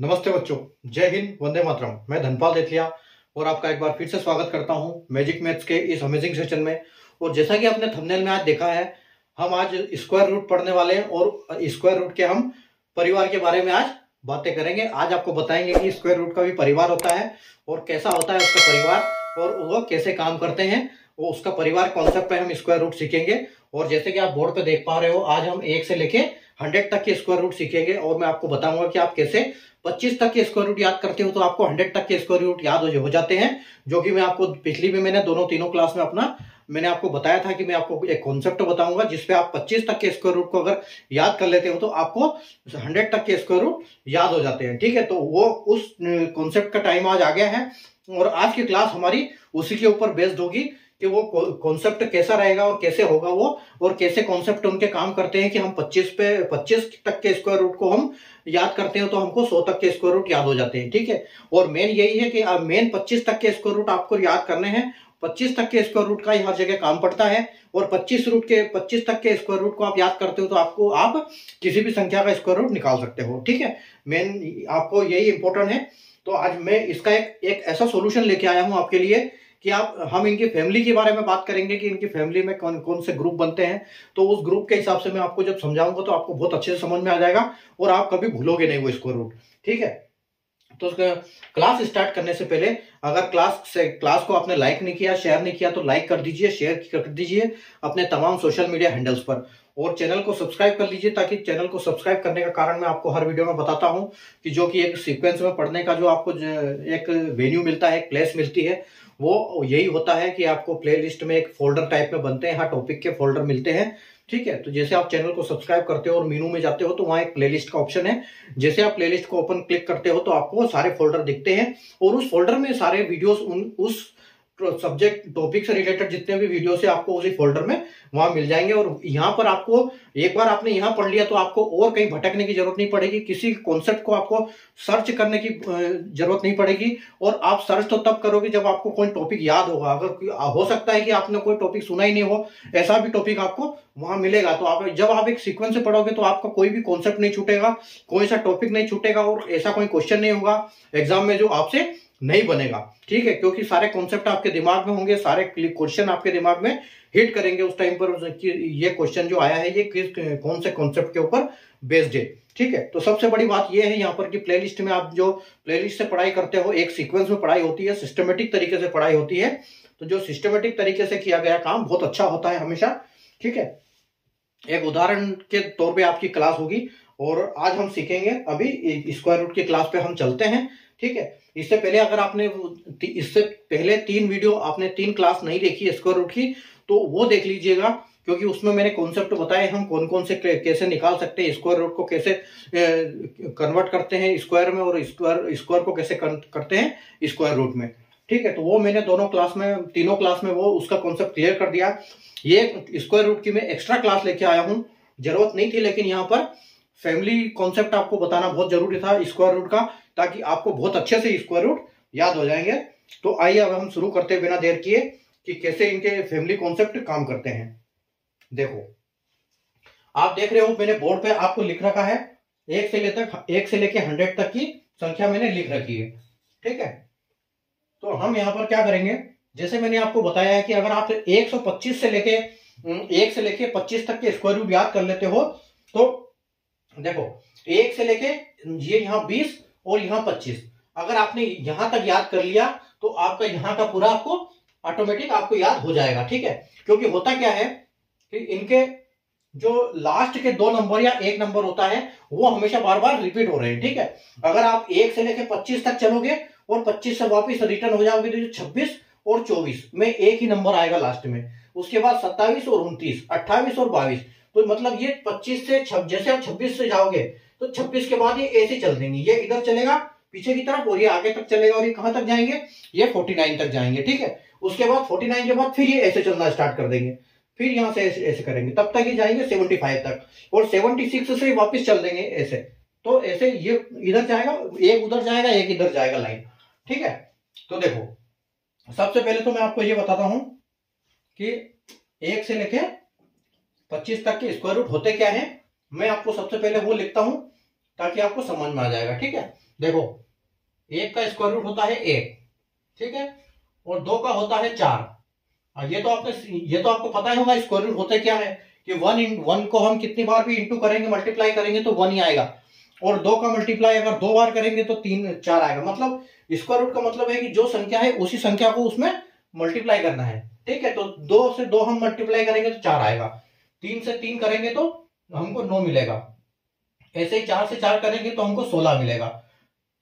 नमस्ते बच्चों, जय हिंद, वंदे मातरम। मैं धनपाल देथिया और आपका एक बार फिर से स्वागत करता हूं मैजिक मैथ्स के इस अमेजिंग सेशन में। और जैसा कि आपने थंबनेल में आज देखा है, हम आज स्क्वायर रूट पढ़ने वाले हैं और स्क्वायर रूट के हम परिवार के बारे में आज बातें करेंगे। आज आपको बताएंगे कि स्क्वायर रूट का भी परिवार होता है और कैसा होता है उसका परिवार और वो कैसे काम करते हैं, वो उसका परिवार कॉन्सेप्ट पे हम स्क्वायर रूट सीखेंगे। और जैसे कि आप बोर्ड पे देख पा रहे हो, आज हम 1 से लेके 100 तक के स्क्वायर रूट सीखेंगे और मैं आपको बताऊंगा कि आप कैसे 25 तक के स्क्वायर रूट याद करते हो तो आपको 100 तक के स्क्वायर रूट याद हो जाते हैं। जो कि मैं आपको पिछली भी मैंने तीनों क्लास में मैंने आपको बताया था कि मैं आपको एक कॉन्सेप्ट बताऊंगा जिसपे आप 25 तक के स्क्वायर रूट को अगर याद कर लेते हो तो आपको 100 तक के स्क्वायर रूट याद हो जाते हैं। ठीक है, तो वो उस कॉन्सेप्ट का टाइम आज आ गया है और आज की क्लास हमारी उसी के ऊपर बेस्ड होगी कि वो कॉन्सेप्ट कैसा रहेगा और कैसे होगा वो, और कैसे कॉन्सेप्ट उनके काम करते हैं कि हम 25 तक के स्क्वायर रूट को हम याद करते हैं तो हमको 100 तक के स्क्वायर रूट याद हो जाते हैं। ठीक है, और मेन यही है कि मेन 25 तक के स्क्वायर रूट आपको याद करने हैं। 25 तक के स्क्वायर रूट का ही हर जगह काम पड़ता है और 25 तक के स्क्वायर रूट को आप याद करते हो तो आप किसी भी संख्या का स्क्वायर रूट निकाल सकते हो। ठीक है, मेन आपको यही इंपॉर्टेंट है। तो आज मैं इसका एक ऐसा सोल्यूशन लेके आया हूं आपके लिए कि हम इनकी फैमिली के बारे में बात करेंगे कि इनकी फैमिली में कौन कौन से ग्रुप बनते हैं। तो उस ग्रुप के हिसाब से मैं आपको जब समझाऊंगा तो आपको बहुत अच्छे से समझ में आ जाएगा और आप कभी भूलोगे नहीं वो स्क्वायर रूट। ठीक है, तो क्लास स्टार्ट करने से पहले अगर क्लास को आपने लाइक नहीं किया, शेयर नहीं किया तो लाइक कर दीजिए, शेयर कर दीजिए अपने तमाम सोशल मीडिया हैंडल्स पर और चैनल को सब्सक्राइब कर लीजिए, ताकि चैनल को सब्सक्राइब करने का कारण मैं आपको हर वीडियो में बताता हूं कि जो कि एक सीक्वेंस में पढ़ने का जो आपको एक वेन्यू मिलता है, एक प्लेस मिलती है, वो यही होता है कि आपको प्लेलिस्ट में एक फोल्डर टाइप में बनते हैं, हर टॉपिक के फोल्डर मिलते हैं। ठीक है, तो जैसे आप चैनल को सब्सक्राइब करते हो और मेनू में जाते हो तो वहां एक प्लेलिस्ट का ऑप्शन है। जैसे आप प्लेलिस्ट को ओपन क्लिक करते हो तो आपको सारे फोल्डर दिखते हैं और उस फोल्डर में सारे वीडियोस उस सब्जेक्ट टॉपिक से रिलेटेड जितने भी वीडियो है आपको उसी फोल्डर में वहां मिल जाएंगे। और यहाँ पर आपको एक बार आपने यहाँ पढ़ लिया तो आपको और कहीं भटकने की जरूरत नहीं पड़ेगी, किसी कॉन्सेप्ट को आपको सर्च करने की जरूरत नहीं पड़ेगी। और आप सर्च तो तब करोगे जब आपको कोई टॉपिक याद होगा। अगर हो सकता है कि आपने कोई टॉपिक सुना ही नहीं हो, ऐसा भी टॉपिक आपको वहां मिलेगा। तो जब आप एक सीक्वेंस से पढ़ोगे तो आपका कोई भी कॉन्सेप्ट नहीं छूटेगा, कोई सा टॉपिक नहीं छूटेगा और ऐसा कोई क्वेश्चन नहीं होगा एग्जाम में जो आपसे नहीं बनेगा। ठीक है, क्योंकि सारे कॉन्सेप्ट आपके दिमाग में होंगे, सारे क्वेश्चन आपके दिमाग में हिट करेंगे उस टाइम पर कि ये क्वेश्चन जो आया है ये कौन से कॉन्सेप्ट के ऊपर बेस्ड है। ठीक है, तो सबसे बड़ी बात ये है यहाँ पर कि प्लेलिस्ट में आप जो प्लेलिस्ट से पढ़ाई करते हो, एक सीक्वेंस में पढ़ाई होती है, सिस्टमेटिक तरीके से पढ़ाई होती है। तो जो सिस्टमेटिक तरीके से किया गया काम बहुत अच्छा होता है हमेशा। ठीक है, एक उदाहरण के तौर पे आपकी क्लास होगी और आज हम सीखेंगे, अभी स्क्वायर रूट की क्लास पे हम चलते हैं। ठीक है, इससे पहले 3 वीडियो आपने 3 क्लास नहीं देखी स्क्वायर रूट की तो वो देख लीजिएगा, क्योंकि उसमें मैंने कॉन्सेप्ट बताए हम कौन कौन से कैसे निकाल सकते हैं, स्क्वायर रूट को कैसे कन्वर्ट करते हैं स्क्वायर में और स्क्वायर को कैसे करते हैं स्क्वायर रूट में। ठीक है, तो वो मैंने तीनों क्लास में वो उसका कॉन्सेप्ट क्लियर कर दिया। ये स्क्वायर रूट की मैं एक्स्ट्रा क्लास लेके आया हूं, जरूरत नहीं थी, लेकिन यहाँ पर फैमिली कॉन्सेप्ट आपको बताना बहुत जरूरी था स्क्वायर रूट का, ताकि आपको बहुत अच्छे से स्क्वायर रूट याद हो जाएंगे। तो आइए अब हम शुरू करते हैं बिना देर किए कि कैसे इनके फैमिली कॉन्सेप्ट काम करते हैं। देखो, आप देख रहे हो मैंने बोर्ड पे आपको लिख रखा है 1 से लेके 100 तक की संख्या मैंने लिख रखी है। ठीक है, तो हम यहां पर क्या करेंगे, जैसे मैंने आपको बताया है कि अगर आप 125 से लेके 1 से लेके 25 तक के स्क्वायर रूट याद कर लेते हो तो देखो 1 से लेके ये यहाँ 20 और यहाँ 25, अगर आपने यहां तक याद कर लिया तो आपका यहाँ का पूरा आपको ऑटोमेटिक आपको याद हो जाएगा। ठीक है, क्योंकि होता क्या है कि इनके जो लास्ट के 2 नंबर या 1 नंबर होता है वो हमेशा बार बार रिपीट हो रहे हैं। ठीक है, अगर आप 1 से लेके 25 तक चलोगे और 25 से वापिस रिटर्न हो जाओगे तो 26 और 24 में एक ही नंबर आएगा लास्ट में, उसके बाद 27 और 29, 28 और 22। तो मतलब ये 25 से जैसे आप 26 से जाओगे तो 26 के बाद ये ऐसे चल देंगे, ये इधर चलेगा पीछे की तरफ और ये आगे तक चलेगा और ये कहां तक जाएंगे, ये 49 तक जाएंगे। ठीक है, उसके बाद 49 के बाद फिर ये ऐसे चलना स्टार्ट कर देंगे, फिर यहां से ऐसे करेंगे, तब तक ये जाएंगे 75 तक और 76 से वापस चल देंगे ऐसे। तो ऐसे ये इधर जाएगा, एक उधर जाएगा, एक इधर जाएगा लाइन। ठीक है, तो देखो सबसे पहले तो मैं आपको ये बताता हूं कि 1 से लेके 25 तक के स्क्वायर रूट होते क्या है। मैं आपको सबसे पहले वो लिखता हूं ताकि आपको समझ में आ जाएगा। ठीक है, देखो 1 का स्क्वायर रूट होता है 1, ठीक है, और 2 का होता है 4। ये तो आपको पता ही होगा स्क्वायर रूट होता क्या है कि 1 को हम कितनी बार भी इंटू करेंगे, मल्टीप्लाई करेंगे तो 1 ही आएगा, और 2 का मल्टीप्लाई अगर 2 बार करेंगे तो 4 आएगा। मतलब स्क्वायर रूट का मतलब है कि जो संख्या है उसी संख्या को उसमें मल्टीप्लाई करना है। ठीक है, तो 2 से 2 हम मल्टीप्लाई करेंगे तो 4 आएगा, 3 से 3 करेंगे तो हमको 9 मिलेगा, ऐसे ही 4 से 4 करेंगे तो हमको 16 मिलेगा।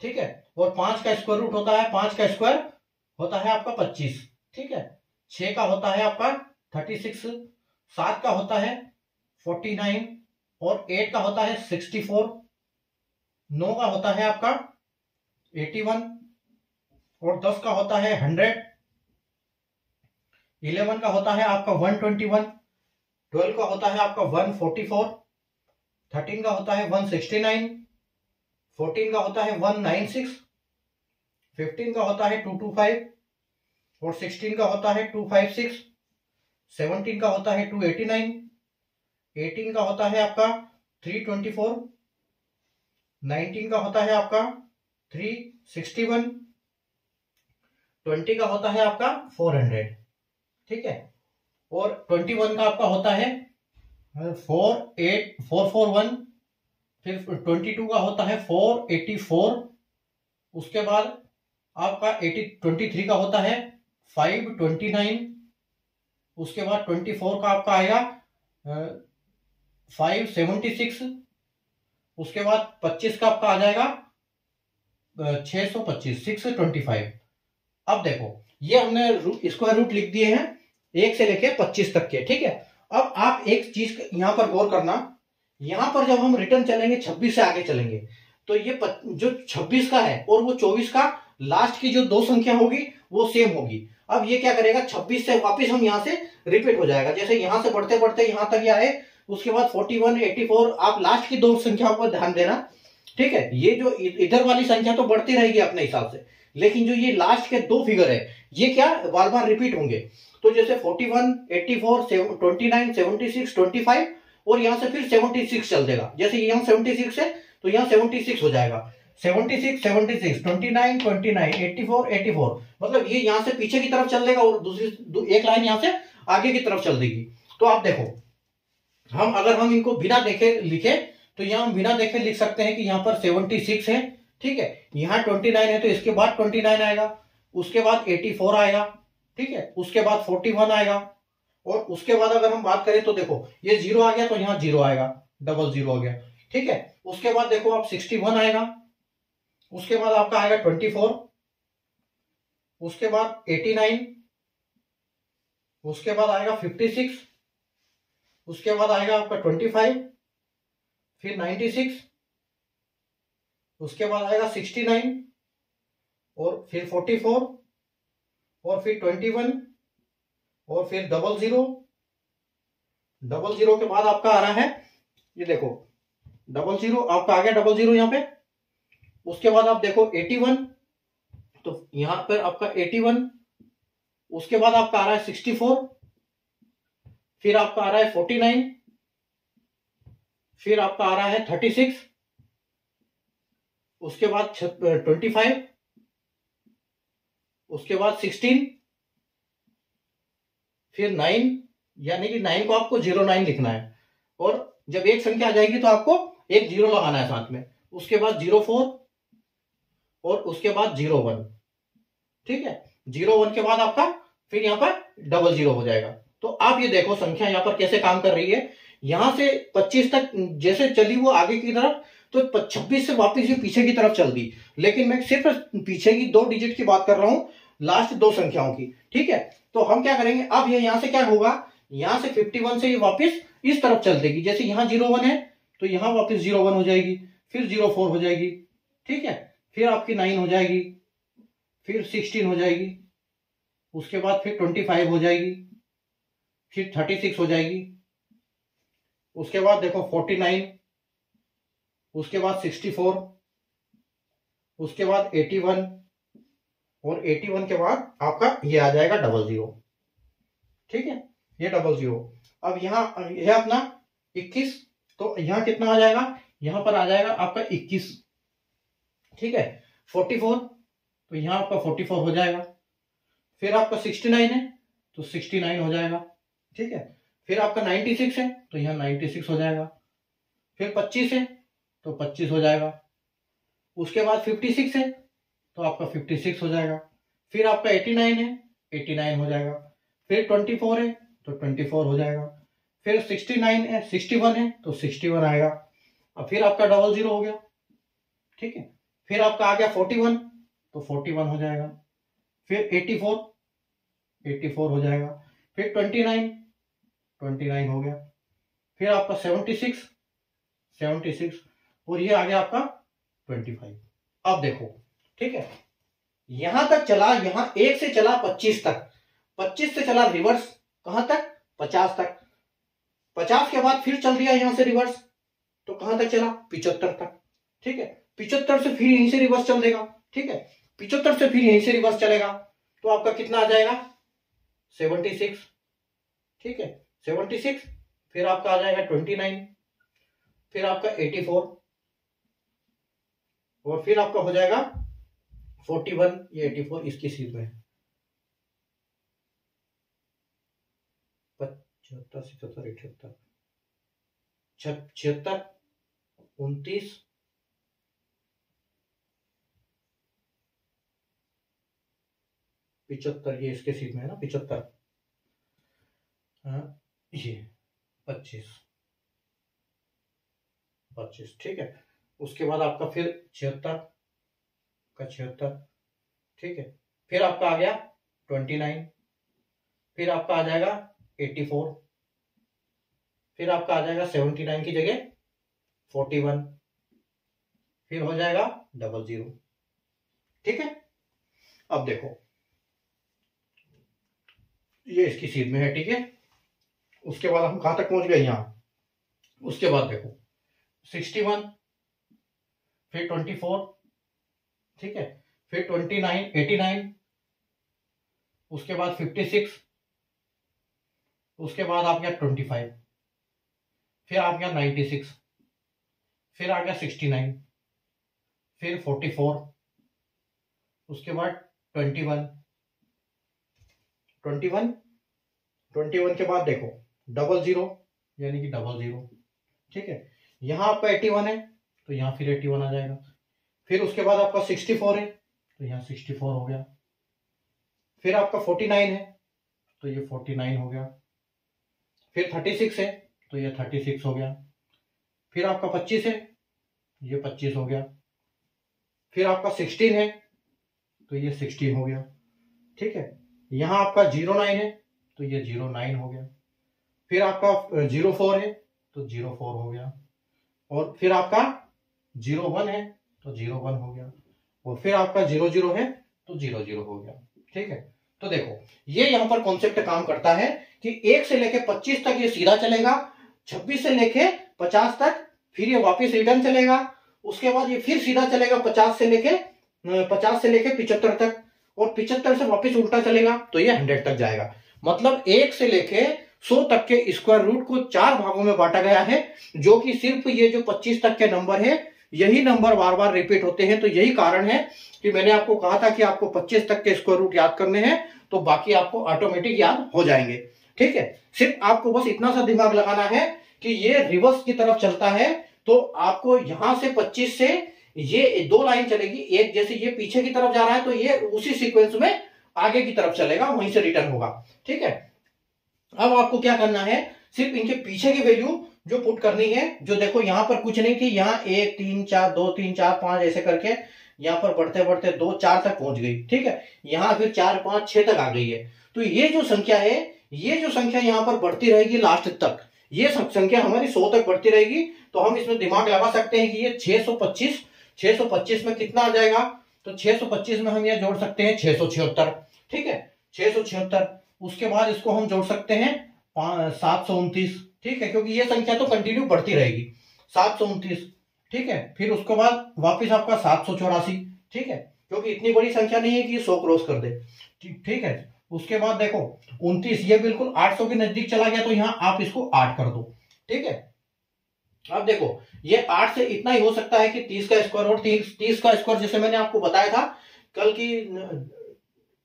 ठीक है, और 5 का स्क्वायर रूट होता है, 5 का स्क्वायर होता है आपका 25। ठीक है, 6 का होता है आपका 36, 7 का होता है 49, और 8 का होता है 64, 9 का होता है आपका 81, और 10 का होता है 100, 11 का होता है आपका 121, 12 का होता है आपका 144, 13 का होता है 169, 14 का होता है 196, 15 का होता है 225, और 16 का होता है 256, 17 का होता है 289, 18 का होता है आपका 324, 19 का होता है आपका 361, 20 का होता है आपका 400। ठीक है, और 21 का आपका होता है 441, फिर 22 का होता है 484, उसके बाद आपका 23 का होता है 529, उसके बाद 24 का आपका आएगा 576, उसके बाद 25 का आपका आ जाएगा 625, 625। अब देखो ये हमने स्क्वायर रूट लिख दिए हैं 1 से लेके 25 तक के। ठीक है, अब आप एक चीज यहां पर गौर करना, यहां पर जब हम रिटर्न चलेंगे 26 से आगे चलेंगे तो ये जो 26 का है और वो 24 का लास्ट की जो 2 संख्या होगी वो सेम होगी। अब ये क्या करेगा, 26 से वापस हम यहां से रिपीट हो जाएगा, जैसे यहां से बढ़ते बढ़ते यहां तक ये आए, उसके बाद 41, 84, आप लास्ट की 2 संख्याओं पर ध्यान देना। ठीक है, ये जो इधर वाली संख्या तो बढ़ती रहेगी अपने हिसाब से, लेकिन जो ये लास्ट के 2 फिगर है ये क्या बार बार रिपीट होंगे। तो जैसे 41, 84, 29, 76, 25, और यहां से फिर 76 चल देगा, जैसे यहाँ 76 है तो यहाँ 76 हो जाएगा, 76, 76, 29, 29, 84, 84, मतलब ये यहां से पीछे की तरफ चल देगा और दूसरी एक लाइन यहां से आगे की तरफ चल देगी। तो आप देखो अगर हम इनको बिना देखे लिखे तो यहाँ हम बिना देखे लिख सकते हैं कि यहाँ पर 76 है। ठीक है, यहाँ 29 है तो इसके बाद 29 आएगा, उसके बाद 84 आएगा, ठीक है, उसके बाद 41 आएगा, और उसके बाद अगर हम बात करें तो देखो ये 0 आ गया तो यहाँ 0 आएगा, 00 हो गया। ठीक है, उसके बाद देखो आप 61 आएगा, उसके बाद आपका आएगा 24, उसके बाद 89, उसके बाद आएगा 56, उसके बाद आएगा आपका 25, फिर 96, उसके बाद आएगा 69, और फिर 44, और फिर 21, और फिर 00, 00 के बाद आपका आ रहा है, ये देखो 00 आपका आ गया 00 यहाँ पे। उसके बाद आप देखो 81, तो यहां पर आपका 81, उसके बाद आपका आ रहा है 64, फिर आपका आ रहा है 49, फिर आपका आ रहा है 36, उसके बाद 25, उसके बाद 16, फिर 9, यानी कि 9 को आपको 09 लिखना है, और जब एक संख्या आ जाएगी तो आपको एक 0 लगाना है साथ में, उसके बाद 04, और उसके बाद 01। ठीक है, 01 के बाद आपका फिर यहाँ पर 00 हो जाएगा। तो आप ये देखो संख्या यहाँ पर कैसे काम कर रही है, यहां से 25 तक जैसे चली वो आगे की तरफ, तो 26 से वापस ये पीछे की तरफ चल दी, लेकिन मैं सिर्फ पीछे की 2 डिजिट की बात कर रहा हूं, लास्ट 2 संख्याओं की। ठीक है, तो हम क्या करेंगे, अब ये यहां से क्या होगा, यहां से 51 से ये वापस इस तरफ चल देगी, जैसे यहां 01 है तो यहां वापस 01 हो जाएगी, फिर 04 हो जाएगी। ठीक है, फिर आपकी 9 हो जाएगी, फिर 16 हो जाएगी, उसके बाद फिर 25 हो जाएगी, फिर 36 हो जाएगी, उसके बाद देखो 49, उसके बाद 64, उसके बाद 81, और 81 के बाद आपका ये आ जाएगा 00। ठीक है, ये 00। अब यहाँ यह अपना 21, तो यहाँ कितना आ जाएगा, यहां पर आ जाएगा आपका 21, ठीक है। 44, तो यहां आपका 44 हो जाएगा। फिर आपका 69 है तो 69 हो जाएगा, ठीक है। फिर आपका 96 है तो यहाँ 96 हो जाएगा। फिर 25 है तो 25 हो जाएगा। उसके बाद 56 है तो आपका 56 हो जाएगा। फिर आपका 89 है, 89 हो जाएगा। फिर 24 है तो 24 हो जाएगा। फिर 69 है, 61 है तो 61 आएगा। अब फिर आपका 00 हो गया, ठीक है। फिर आपका आ गया 41 तो 41 हो जाएगा। फिर 84, 84 हो जाएगा। फिर 29, 29 हो गया। फिर आपका 76, 76, और ये आ गया आपका 25। अब देखो, ठीक है, यहां तक चला, यहां 1 से चला 25 तक, 25 से चला रिवर्स कहां तक, 50 तक। 50 के बाद फिर चल दिया यहां से रिवर्स, तो कहां तक चला, 75 तक, ठीक है। 75 से फिर यहीं से रिवर्स चल देगा, ठीक है। 75 से फिर यहीं से रिवर्स चलेगा, तो आपका कितना आ जाएगा, 76, ठीक है। 76, फिर आपका आ जाएगा 29, फिर आपका 84, और फिर आपका हो जाएगा 41। ये 84 इसकी सीध में है। 75, 77, 78, 76, 29, 75, ये इसके सीध में है ना, 75, ये 25, 25, ठीक है। उसके बाद आपका फिर 76 का 76, ठीक है। फिर आपका आ गया 29, फिर आपका आ जाएगा 84, फिर आपका आ जाएगा 79 की जगह 41, फिर हो जाएगा 00, ठीक है। अब देखो, ये इसकी सीध में है, ठीक है। उसके बाद हम कहां तक पहुंच गए, यहां। उसके बाद देखो 61, फिर 24, ठीक है। फिर 29, 89, उसके बाद 56, उसके बाद आ गया 25, फिर आ गया 96, फिर आ गया 69, फिर 44, उसके बाद 21, 21, 21 के बाद देखो 00, यानी कि 00, ठीक है। यहां आपका 81 है तो यहां फिर 81 आ जाएगा। फिर उसके बाद आपका 64 है तो यहां 64 हो गया। फिर आपका 49 है तो ये 49 हो गया। फिर 36 है तो ये 36 हो गया। फिर आपका 25 है, ये 25 हो गया। फिर आपका 16 है तो ये 16 हो गया, ठीक है। यहां आपका 09 है तो ये 09 हो गया। फिर आपका 04 है तो 04 हो गया। और फिर आपका 01 है तो 01 हो गया। और फिर आपका 00 है तो 00 हो गया, ठीक है। तो देखो, ये यहां पर कॉन्सेप्ट काम करता है कि 1 से लेके 25 तक ये सीधा चलेगा, 26 से लेके 50 तक, फिर ये वापस रिटर्न चलेगा। उसके बाद ये फिर सीधा चलेगा 50 से लेके 75 तक, और 75 से वापस उल्टा चलेगा तो ये 100 तक जाएगा। मतलब 1 से लेके 100 तक के स्क्वायर रूट को 4 भागों में बांटा गया है, जो कि सिर्फ ये जो 25 तक के नंबर है, यही नंबर बार बार रिपीट होते हैं। तो यही कारण है कि मैंने आपको कहा था कि आपको 25 तक के स्क्वायर रूट याद करने हैं, तो बाकी आपको ऑटोमेटिक याद हो जाएंगे, ठीक है। सिर्फ आपको बस इतना सा दिमाग लगाना है कि ये रिवर्स की तरफ चलता है, तो आपको यहां से 25 से ये 2 लाइन चलेगी। एक जैसे ये पीछे की तरफ जा रहा है तो ये उसी सीक्वेंस में आगे की तरफ चलेगा, वहीं से रिटर्न होगा, ठीक है। अब आपको क्या करना है, सिर्फ इनके पीछे की वैल्यू जो पुट करनी है। जो देखो यहां पर कुछ नहीं थी, यहाँ 1 3 4 2 3 4 5 ऐसे करके यहां पर बढ़ते बढ़ते 2 4 तक पहुंच गई, ठीक है। यहां फिर 4 5 6 तक आ गई है। तो ये जो संख्या है, ये जो संख्या यहां पर बढ़ती रहेगी लास्ट तक, ये संख्या हमारी 100 तक बढ़ती रहेगी। तो हम इसमें दिमाग लगा सकते हैं कि ये 625 में कितना आ जाएगा, तो 625 में हम यह जोड़ सकते हैं 676, ठीक है, 676। उसके बाद इसको हम जोड़ सकते हैं 729, ठीक है, क्योंकि ये संख्या तो कंटिन्यू बढ़ती रहेगी, 729, ठीक है। फिर उसके बाद वापस आपका 784, ठीक है, क्योंकि इतनी बड़ी संख्या नहीं है कि 100 क्रॉस कर दे, ठीक है। उसके बाद देखो 29, ये बिल्कुल 800 के नजदीक चला गया, तो यहां आप इसको 8 कर दो, ठीक है। अब देखो ये 8 से इतना ही हो सकता है कि 30 का स्क्वायर और 30 का स्क्वायर जैसे मैंने आपको बताया था कल की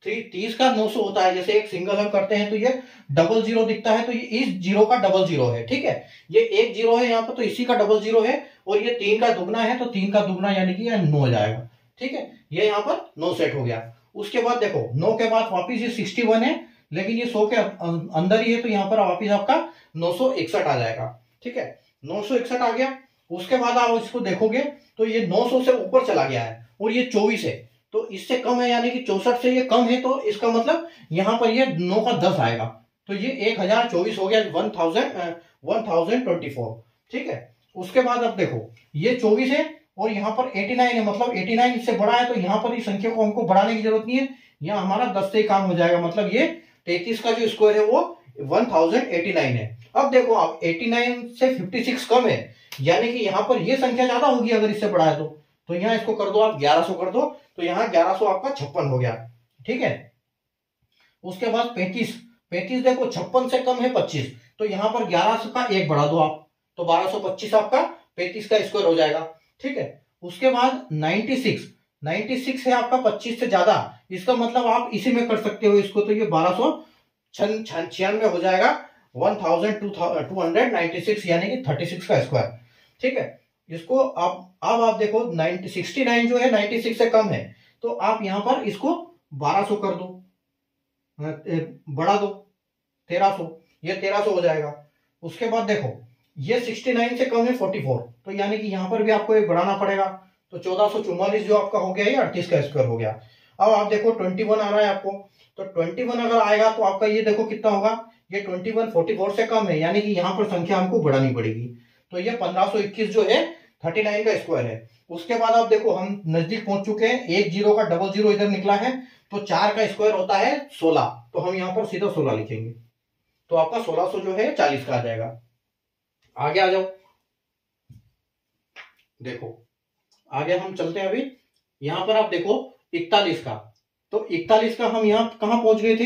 30 का 900 होता है। जैसे एक सिंगल हम करते हैं तो ये डबल जीरो दिखता है, तो ये इस जीरो का डबल जीरो है। ठीक है, ये एक जीरो है यहाँ पर, तो इसी का डबल जीरो है। और ये 3 का दुगना है, तो 3 का दुगना यानी कि ये 9 हो जाएगा। ठीक है, ये यहाँ पर 9 सेट हो गया। उसके बाद देखो 9 के बाद वापिस ये 61 है, लेकिन ये 100 के अंदर ही है, तो यहाँ पर वापिस आपका 961 आ जाएगा। ठीक है, 961 आ गया। उसके बाद आप इसको देखोगे तो ये 900 से ऊपर चला गया है और ये 24 है, तो इससे कम है, यानी कि 64 से ये कम है, तो इसका मतलब यहां पर ये 9 का 10 आएगा, तो ये 1024 हो गया, 1024। ठीक है, उसके बाद अब देखो ये 24 है और यहाँ पर 89 है, मतलब 89 इससे बड़ा है, तो यहाँ पर इस संख्या को हमको बढ़ाने की जरूरत नहीं है, यहाँ हमारा 10 से ही काम हो जाएगा। मतलब ये 33 का जो स्क्वायर है वो 1089 है। अब देखो आप 89 से 56 कम है, यानी कि यहाँ पर ये संख्या ज्यादा होगी अगर इससे बड़ा है तो यहाँ इसको कर दो आप 1100 कर दो, तो यहाँ 1100 आपका 56 हो गया। ठीक है, उसके बाद 35 देखो 56 से कम है 25, तो यहाँ पर 1100 का एक बढ़ा दो आप, तो 1225 आपका 35 का स्क्वायर हो जाएगा। ठीक है, उसके बाद 96 है आपका 25 से ज्यादा, इसका मतलब आप इसी में कर सकते हो इसको, तो ये 1296 हो जाएगा, 1296 यानी कि 36 का स्क्वायर। ठीक है, इसको अब आप देखो 69 जो है 96 से कम है, तो आप यहां पर इसको 1200 कर दो, बढ़ा दो 1300, ये 1300 हो जाएगा। उसके बाद देखो ये 69 से कम है 44, तो यानी कि यहां पर भी आपको एक बढ़ाना पड़ेगा, तो 1444 जो आपका हो गया, ये 38 का स्क्वायर हो गया। अब आप देखो 21 आ रहा है आपको, तो 21 अगर आएगा तो आपका ये देखो कितना होगा, ये 21 44 से कम है, यानी कि यहाँ पर संख्या हमको बढ़ानी पड़ेगी, तो ये 1521 जो है 39 का स्क्वायर है। उसके बाद आप देखो हम नजदीक पहुंच चुके हैं, एक जीरो का डबल जीरो इधर निकला है, तो 4 का स्क्वायर होता है 16, तो हम यहाँ पर सीधा 16 लिखेंगे, तो आपका 1600 जो है 40 का आ जाएगा। आगे आ जाओ, देखो आगे हम चलते हैं। अभी यहां पर आप देखो 41 का, तो 41 का हम यहाँ कहां पहुंच गए थे,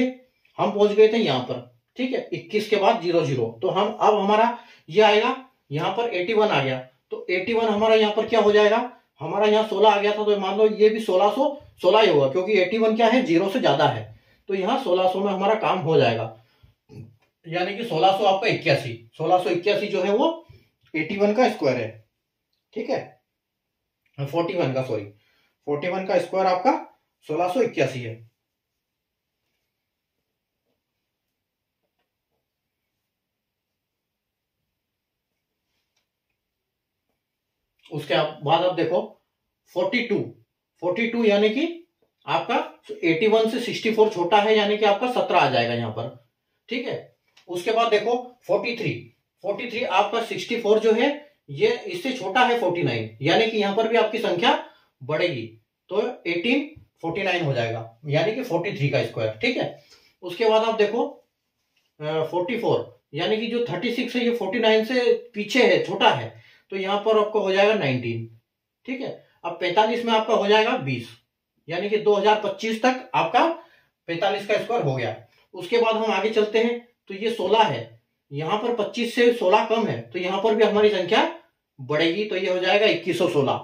हम पहुंच गए थे यहाँ पर। ठीक है, 21 के बाद 00, तो हम अब हमारा ये आएगा, यहाँ पर 81 आ गया, तो 81 हमारा यहाँ पर क्या हो जाएगा, हमारा यहाँ 16 आ गया था, तो मान लो ये भी 1616 ही होगा, क्योंकि 81 क्या है, जीरो से ज्यादा है, तो यहाँ 1600 में हमारा काम हो जाएगा, यानी कि 1600 आपका 1681 जो है वो 81 का स्क्वायर है। ठीक है, 41 का, सॉरी 41 का स्क्वायर आपका 1681 है। उसके बाद आप देखो 42 यानी कि आपका 81 से 64 छोटा है, यानी कि आपका 17 आ जाएगा यहाँ पर। ठीक है, उसके बाद देखो 43 आपका 64 जो है ये इससे छोटा है 49, यानी कि यहाँ पर भी आपकी संख्या बढ़ेगी, तो 1849 हो जाएगा, यानी कि 43 का स्क्वायर। ठीक है, उसके बाद आप देखो 44 यानी कि जो 36 है ये 49 से पीछे है, छोटा है, तो यहाँ पर आपका हो जाएगा 19। ठीक है, अब 45 में आपका हो जाएगा 20, यानी कि 2025 तक आपका 45 का स्क्वायर हो गया। उसके बाद हम आगे चलते हैं, तो ये 16 है, यहाँ पर 25 से 16 कम है, तो यहाँ पर भी हमारी संख्या बढ़ेगी, तो ये हो जाएगा 2116।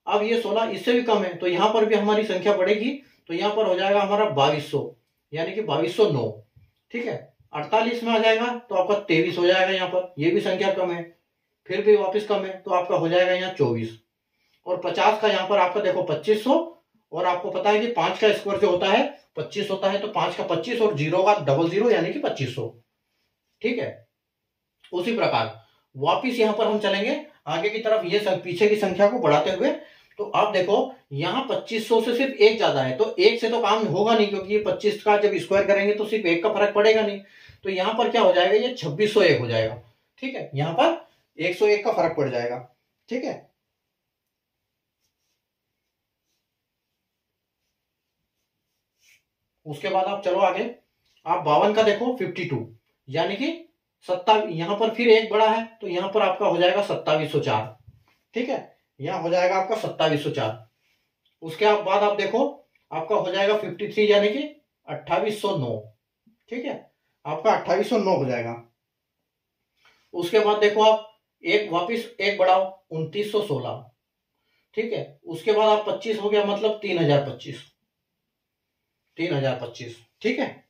अब ये 16 इससे भी कम है, तो यहाँ पर भी हमारी संख्या बढ़ेगी, तो यहाँ पर हो जाएगा हमारा 2200, यानी कि 2209। ठीक है, 48 में आ जाएगा तो आपका 23 हो जाएगा, यहाँ पर ये भी संख्या कम है, फिर भी वापस कम है, तो आपका हो जाएगा यहाँ 24। और 50 का यहाँ पर आपका देखो 2500, और आपको पता है कि 5 का स्क्वायर जो होता है 25 होता है, तो 5 का 25 और जीरो का डबल जीरो यानी कि 2500। ठीक है, उसी प्रकार वापिस यहाँ पर हम चलेंगे आगे की तरफ, ये पीछे की संख्या को बढ़ाते हुए, तो आप देखो यहाँ 2500 से सिर्फ एक ज्यादा है, तो एक से तो काम होगा नहीं, क्योंकि ये 25 का जब स्क्वायर करेंगे तो सिर्फ एक का फर्क पड़ेगा नहीं, तो यहाँ पर क्या हो जाएगा, ये 2601 हो जाएगा। ठीक है, यहाँ पर 101 का फर्क पड़ जाएगा। ठीक है, उसके बाद आप चलो आगे, आप 52 का देखो 52, यानी कि 27, यहां पर फिर एक बड़ा है, तो यहां पर आपका हो जाएगा 2704। ठीक है, यहां हो जाएगा आपका 2704। उसके बाद आप देखो आपका हो जाएगा 53, यानी कि 2809। ठीक है, आपका 2809 हो जाएगा। उसके बाद देखो आप एक वापिस एक बढ़ाओ 2916, ठीक है। उसके बाद आप 25 हो गया, मतलब 3025, 3025, ठीक है।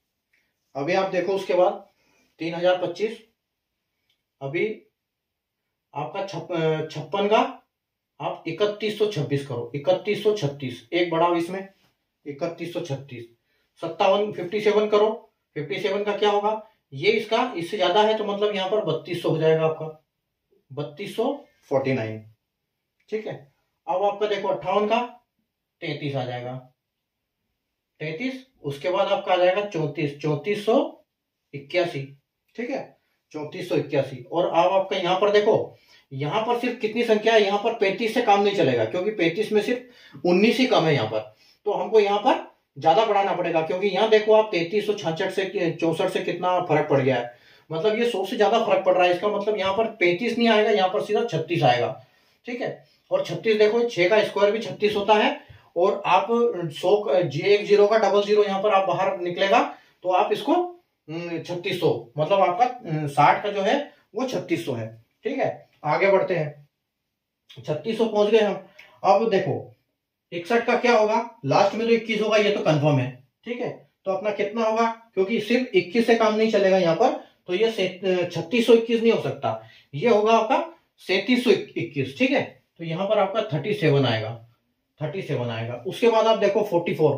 अभी आप देखो उसके बाद 3025, अभी आपका 56 का आप 3126 करो, 3136, एक बढ़ाओ इसमें 3136, 57 करो, 57 का क्या होगा, ये इसका इससे ज्यादा है तो मतलब यहाँ पर 3200 हो जाएगा आपका, 3249, ठीक है। अब आपका देखो 58 का 33 आ जाएगा, 33, उसके बाद आपका आ जाएगा 3481, ठीक है, 3481। और अब आपका यहाँ पर देखो, यहाँ पर सिर्फ कितनी संख्या है, यहाँ पर 35 से काम नहीं चलेगा, क्योंकि 35 में सिर्फ 19 ही कम है यहाँ पर, तो हमको यहाँ पर ज्यादा बढ़ाना पड़ेगा, क्योंकि यहाँ देखो आप 3366 से 64 से कितना फर्क पड़ गया है, मतलब ये 100 से ज्यादा फर्क पड़ रहा है। इसका मतलब यहाँ पर 35 नहीं आएगा, यहाँ पर सीधा 36 आएगा, ठीक है। और 36 देखो 6 का स्क्वायर भी 36 होता है, और आप 100 एक जीरो का डबल जीरो यहाँ पर आप बाहर निकलेगा, तो आप इसको 3600, मतलब आपका 60 का जो है वो 3600 है, ठीक है। आगे बढ़ते हैं, 3600 पहुंच गए हम। अब देखो 61 का क्या होगा, लास्ट में तो 21 होगा, ये तो कंफर्म है, ठीक है। तो अपना कितना होगा, क्योंकि सिर्फ 21 से काम नहीं चलेगा यहाँ पर, तो ये 3621 नहीं हो सकता, ये होगा आपका 3721, ठीक है। तो यहाँ पर आपका 37 आएगा, 37 आएगा। उसके बाद आप देखो 44,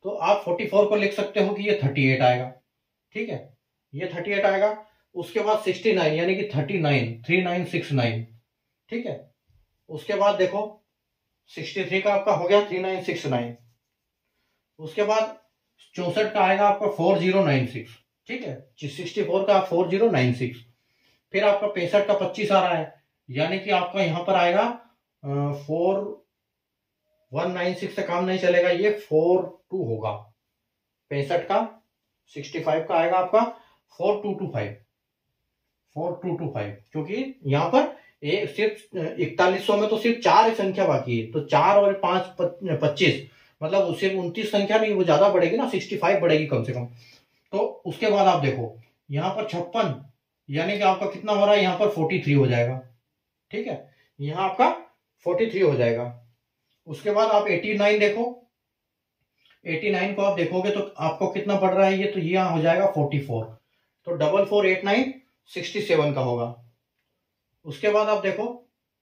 तो आप 44 को लिख सकते हो कि ये 38 आएगा, ठीक है, ये 38 आएगा। उसके बाद 69 यानी कि 39, ठीक है। उसके बाद देखो 63 का आपका हो गया 3969, उसके बाद 64 का आएगा आपका 4096, ठीक है, 64 का 4096। फिर आपका 65 का 25 आ रहा है, यानी कि आपका यहां पर आएगा 4196 से काम नहीं चलेगा, ये 42 होगा। 65 का 65 का आएगा आपका 4225, क्योंकि यहां पर सिर्फ 4100 में तो सिर्फ 4 संख्या बाकी है, तो 4 और 5 25, मतलब सिर्फ 29 संख्या नहीं, वो ज्यादा बढ़ेगी ना, 65 बढ़ेगी कम से कम। तो उसके बाद आप देखो यहाँ पर 56, यानी कि आपका कितना हो रहा है, यहाँ पर 43 हो जाएगा, ठीक है, यहाँ आपका 43 हो जाएगा। उसके बाद आप 89 देखो, 89 को आप देखोगे तो आपको कितना पड़ रहा है, ये तो यहाँ हो जाएगा 44, तो 4489 67 का होगा। उसके बाद आप देखो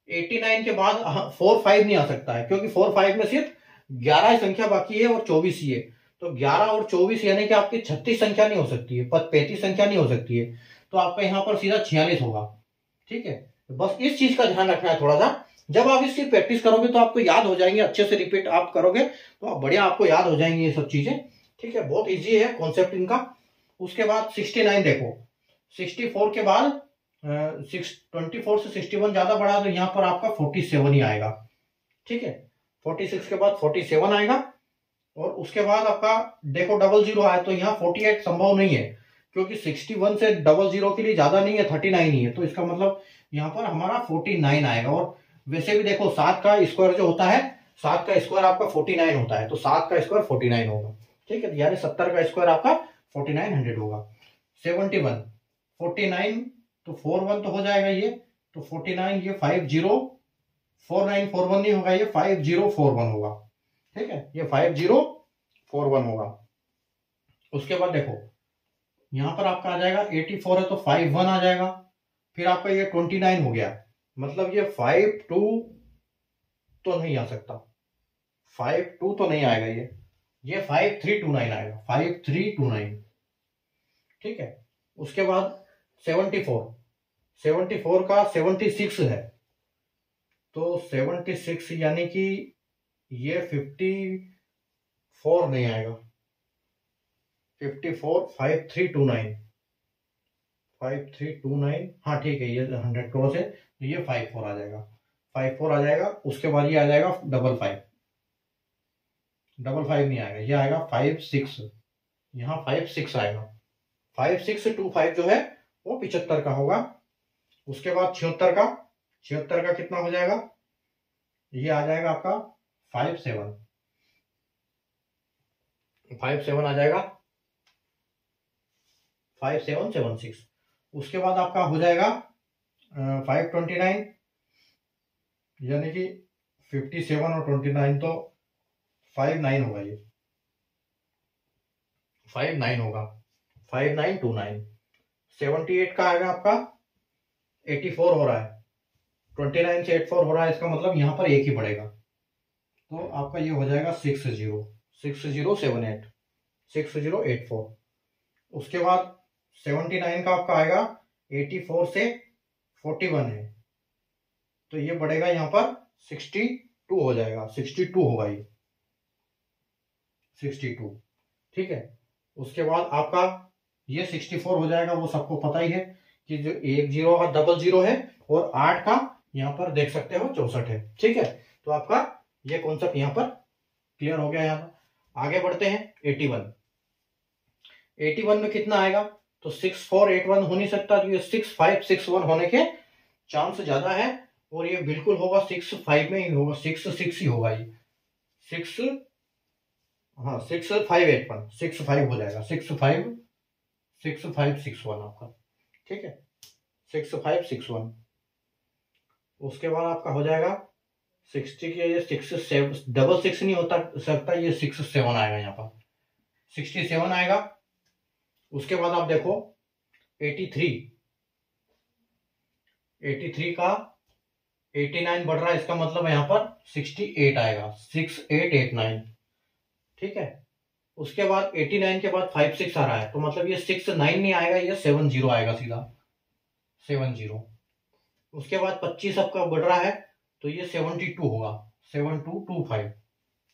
89 के बाद 45 नहीं आ सकता है, क्योंकि 45 में सिर्फ 11 संख्या बाकी है और 24 ही है, तो 11 और 24 यानी कि आपकी 36 संख्या नहीं हो सकती है, 35 संख्या नहीं हो सकती है, तो आपका यहाँ पर सीधा 46 होगा, ठीक है। बस इस चीज का ध्यान रखना है थोड़ा सा, जब आप इसकी प्रैक्टिस करोगे तो आपको याद हो जाएंगे, अच्छे से रिपीट आप करोगे तो आप बढ़िया आपको याद हो जाएंगे ये सब चीजें, ठीक है, बहुत इजी है कॉन्सेप्ट इनका। उसके बाद 69 देखो, 64 के बाद 24 से 61 ज्यादा बढ़ा तो यहाँ पर आपका 47 ही आएगा, ठीक है, 46 के बाद 47 आएगा। और उसके बाद आपका देखो डबल जीरो आया, तो यहाँ 48 संभव नहीं है, क्योंकि 61 से डबल जीरो के लिए ज्यादा नहीं है, 39 ही है, तो इसका मतलब यहाँ पर हमारा 49 आएगा। और वैसे भी देखो 7 का स्क्वायर जो होता है, 7 का स्क्वायर आपका 49 होता है, तो 7 का स्क्वायर 49 होगा, ठीक है, यानी 70 का स्क्वायर आपका 4900 होगा। 71, 49, तो 41 तो हो जाएगा ये, तो 49, ये 504941 नहीं होगा, ये 5041 होगा, ठीक है, ये 5041 होगा। उसके बाद देखो यहां पर आपका आ जाएगा 84 है, तो 51 आ जाएगा। फिर आपका ये 29 हो गया, मतलब ये 52 तो नहीं आ सकता, 52 तो नहीं आएगा, ये 5329 आएगा, 5329, ठीक है। उसके बाद 74, 74 का 76 है, तो 76 यानी कि ये 54 नहीं आएगा, 54, 5329, 5329, हाँ ठीक है, ये 100 क्रॉस है, तो ये 54 आ जाएगा, 54 आ जाएगा। उसके बाद ये आ जाएगा 55, 55 नहीं आएगा, ये आएगा 56, यहाँ 56 आएगा, 5625 जो है वो 75 का होगा। उसके बाद 76 का, 76 का कितना हो जाएगा, ये आ जाएगा आपका 57, 57 आ जाएगा, 5776। उसके बाद आपका हो जाएगा 529 यानी कि 57 और 29 तो 59 होगा, ये 59 होगा, 5929। 78 का आएगा आपका 84 हो रहा है, 29 से 84 हो रहा है, इसका मतलब यहाँ पर एक ही बढ़ेगा, तो आपका ये हो जाएगा 6078 6084। उसके बाद 79 का आपका आएगा 84 से 41 है, तो ये बढ़ेगा यहाँ पर 62 हो जाएगा, 62 होगा ये 62, ठीक है। उसके बाद आपका ये 64 हो जाएगा, वो सबको पता ही है कि जो एक जीरो का डबल जीरो है और 8 का यहाँ पर देख सकते हो 64 है, ठीक है। तो आपका ये कॉन्सेप्ट यहाँ पर क्लियर हो गया। यहाँ पर आगे बढ़ते हैं 81। 81 में कितना आएगा, तो 6481 हो नहीं सकता, तो ये 6561 होने के चांस ज्यादा है, और ये बिल्कुल होगा 65 में ही होगा, 66 ही होगा ये 6581 65 हो जाएगा, 6561 आपका, ठीक है 6561। उसके बाद आपका हो जाएगा 60 के ये 67 डबल 6 नहीं होता सकता, ये 67 आएगा यहाँ पर 67 आएगा। उसके बाद आप देखो 83 का 89 बढ़ रहा है, इसका मतलब यहाँ पर 68 आएगा 6889, ठीक है। उसके बाद 89 के बाद 56 आ रहा है, तो मतलब ये 69 नहीं आएगा, ये 70 आएगा सीधा 70। उसके बाद 25 आपका बढ़ रहा है, तो ये 72 होगा 7225,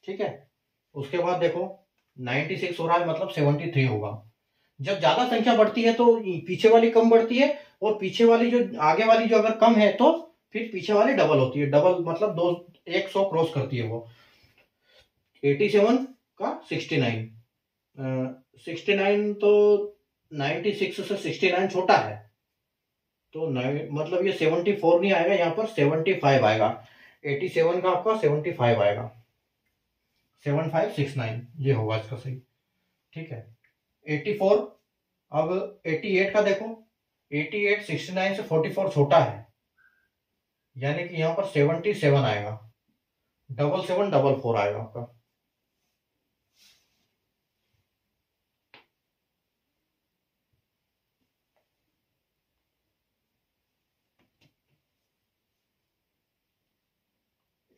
ठीक है। उसके बाद देखो 96 हो रहा है, मतलब 73 होगा। जब ज्यादा संख्या बढ़ती है तो पीछे वाली कम बढ़ती है, और पीछे वाली जो आगे वाली जो अगर कम है तो फिर पीछे वाली डबल होती है, डबल मतलब 100 क्रॉस करती है वो। 87 का 69 69 तो 96 से 69 छोटा है, तो मतलब ये 74 नहीं आएगा, यहाँ पर 75 आएगा। 87 का आपका 75 आएगा, 7569 ये होगा इसका सही, ठीक है। 84, अब 88 का देखो, 88 69 से 44 छोटा है, यानी कि यहाँ पर 77 आएगा, 7744 आएगा आपका।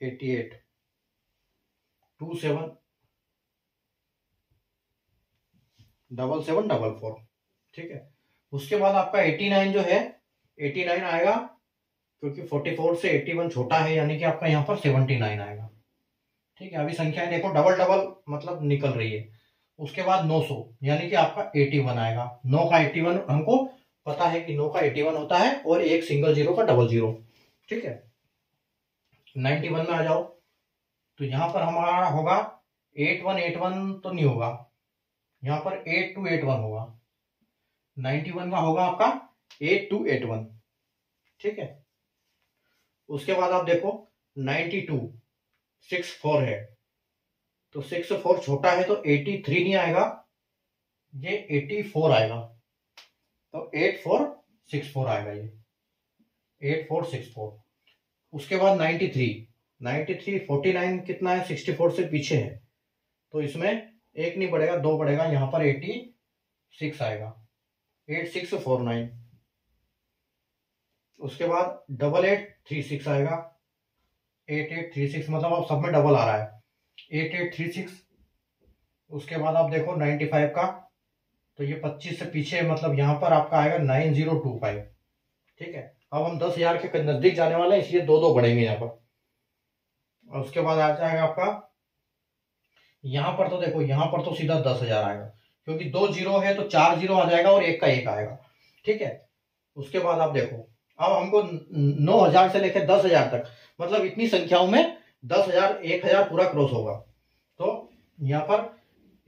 एटी एट 2744, ठीक है। उसके बाद आपका 89 जो है 89 आएगा, क्योंकि 44 से 81 छोटा है, यानी कि आपका यहाँ पर 79 आएगा, ठीक है। अभी संख्याएं देखो डबल डबल मतलब निकल रही है। उसके बाद 900 यानी कि आपका 81 आएगा, 9 का 81 हमको पता है कि 9 का 81 होता है, और एक सिंगल जीरो का डबल जीरो, ठीक है। 91 में आ जाओ, तो यहां पर हमारा होगा 8181 तो नहीं होगा, यहां पर 8281 होगा। 91 का होगा आपका 8281, ठीक है। उसके बाद आप देखो 92 64 है, तो 64 छोटा है, तो 83 नहीं आएगा, ये 84 आएगा, तो 8464 आएगा, ये 8464। उसके बाद 93 49 कितना है, 64 से पीछे है, तो इसमें एक नहीं बढ़ेगा, दो बढ़ेगा, यहां पर 86 आएगा, 8649। उसके बाद 8836 आएगा, 8836 मतलब अब सब में डबल आ रहा है, 8836। उसके बाद आप देखो 95 का, तो ये 25 से पीछे है, मतलब यहां पर आपका आएगा 9025, ठीक है। अब हम 10,000 के नजदीक जाने वाले हैं, इसलिए दो दो बढ़ेंगे यहाँ पर। और उसके बाद आ जाएगा आपका यहां पर, तो देखो यहां पर तो सीधा 10,000 आएगा, क्योंकि 2 जीरो है तो 4 जीरो आ जाएगा, और एक का एक आएगा, ठीक है। उसके बाद आप देखो, अब हमको 9,000 से लेकर 10,000 तक, मतलब इतनी संख्याओं में 10,000 1,000 पूरा क्रॉस होगा, तो यहाँ पर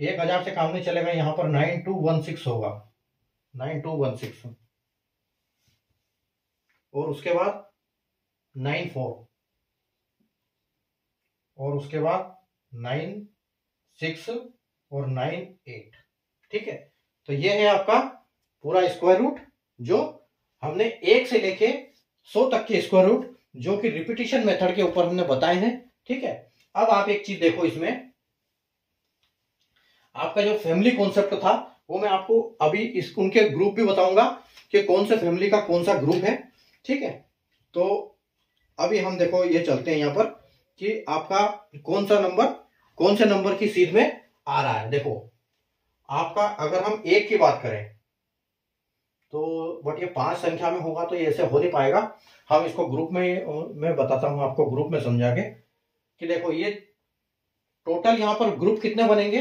1,000 से काम नहीं चलेगा, यहाँ पर 9216 होगा, 9216। और उसके बाद 94, और उसके बाद 96 और 98, ठीक है। तो ये है आपका पूरा स्क्वायर रूट, जो हमने 1 से लेके 100 तक के स्क्वायर रूट जो कि रिपीटिशन मेथड के ऊपर हमने बताए हैं। ठीक है, अब आप एक चीज देखो, इसमें आपका जो फैमिली कॉन्सेप्ट था वो मैं आपको अभी इस उनके ग्रुप भी बताऊंगा कि कौन से फैमिली का कौन सा ग्रुप है। ठीक है, तो अभी हम देखो ये चलते हैं यहाँ पर कि आपका कौन सा नंबर कौन से नंबर की सीध में आ रहा है। देखो आपका अगर हम एक की बात करें तो बट ये 5 संख्या में होगा तो ये ऐसे हो नहीं पाएगा। हम इसको ग्रुप में मैं बताता हूं आपको ग्रुप में समझा के कि देखो ये टोटल यहाँ पर ग्रुप कितने बनेंगे।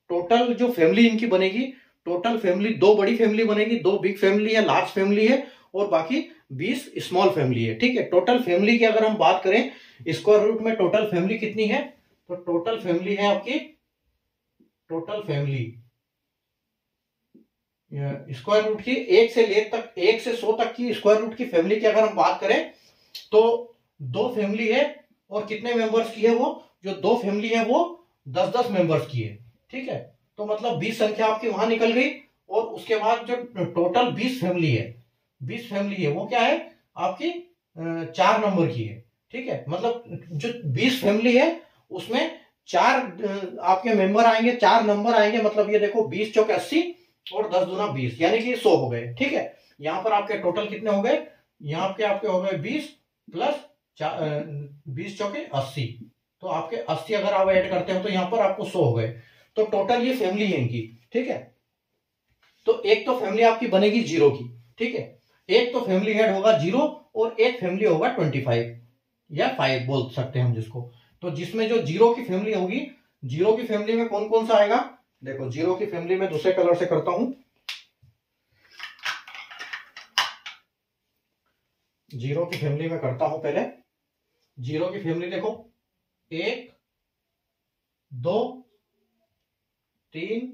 टोटल जो फैमिली इनकी बनेगी, टोटल फैमिली 2 बड़ी फैमिली बनेगी, 2 बिग फैमिली है, लार्ज फैमिली है और बाकी 20 स्मॉल फैमिली है। ठीक है, टोटल फैमिली की अगर हम बात करें स्क्वायर रूट में टोटल फैमिली कितनी है, तो टोटल फैमिली है आपकी, टोटल फैमिली स्क्वायर रूट की 1 से 100 तक की स्क्वायर रूट की फैमिली की अगर हम बात करें तो 2 फैमिली है और कितने मेंबर्स की है, वो जो 2 फैमिली है वो 10-10 मेंबर्स की है। ठीक है, तो मतलब 20 संख्या आपकी वहां निकल गई और उसके बाद जो टोटल 20 फैमिली है, 20 फैमिली है वो क्या है आपकी 4 नंबर की है। ठीक है, मतलब जो 20 फैमिली है उसमें 4 आपके मेंबर आएंगे, 4 नंबर आएंगे, मतलब ये देखो 20 चौके 80 और 10 दूना 20 यानी कि 100 हो गए। ठीक है, यहां पर आपके टोटल कितने हो गए, यहाँ पे आपके हो गए 20 प्लस 20 चौके 80, तो आपके 80 अगर आप ऐड करते हो तो यहाँ पर आपको 100 हो गए। तो टोटल ये फैमिली है इनकी। ठीक है, तो एक तो फैमिली आपकी बनेगी 0 की। ठीक है, एक तो फैमिली हेड होगा 0 और एक फैमिली होगा 25 या 5 बोल सकते हैं हम जिसको। तो जिसमें जो 0 की फैमिली होगी, 0 की फैमिली में कौन कौन सा आएगा, देखो 0 की फैमिली में दूसरे कलर से करता हूं। 0 की फैमिली में करता हूं पहले। 0 की फैमिली देखो 1 2 3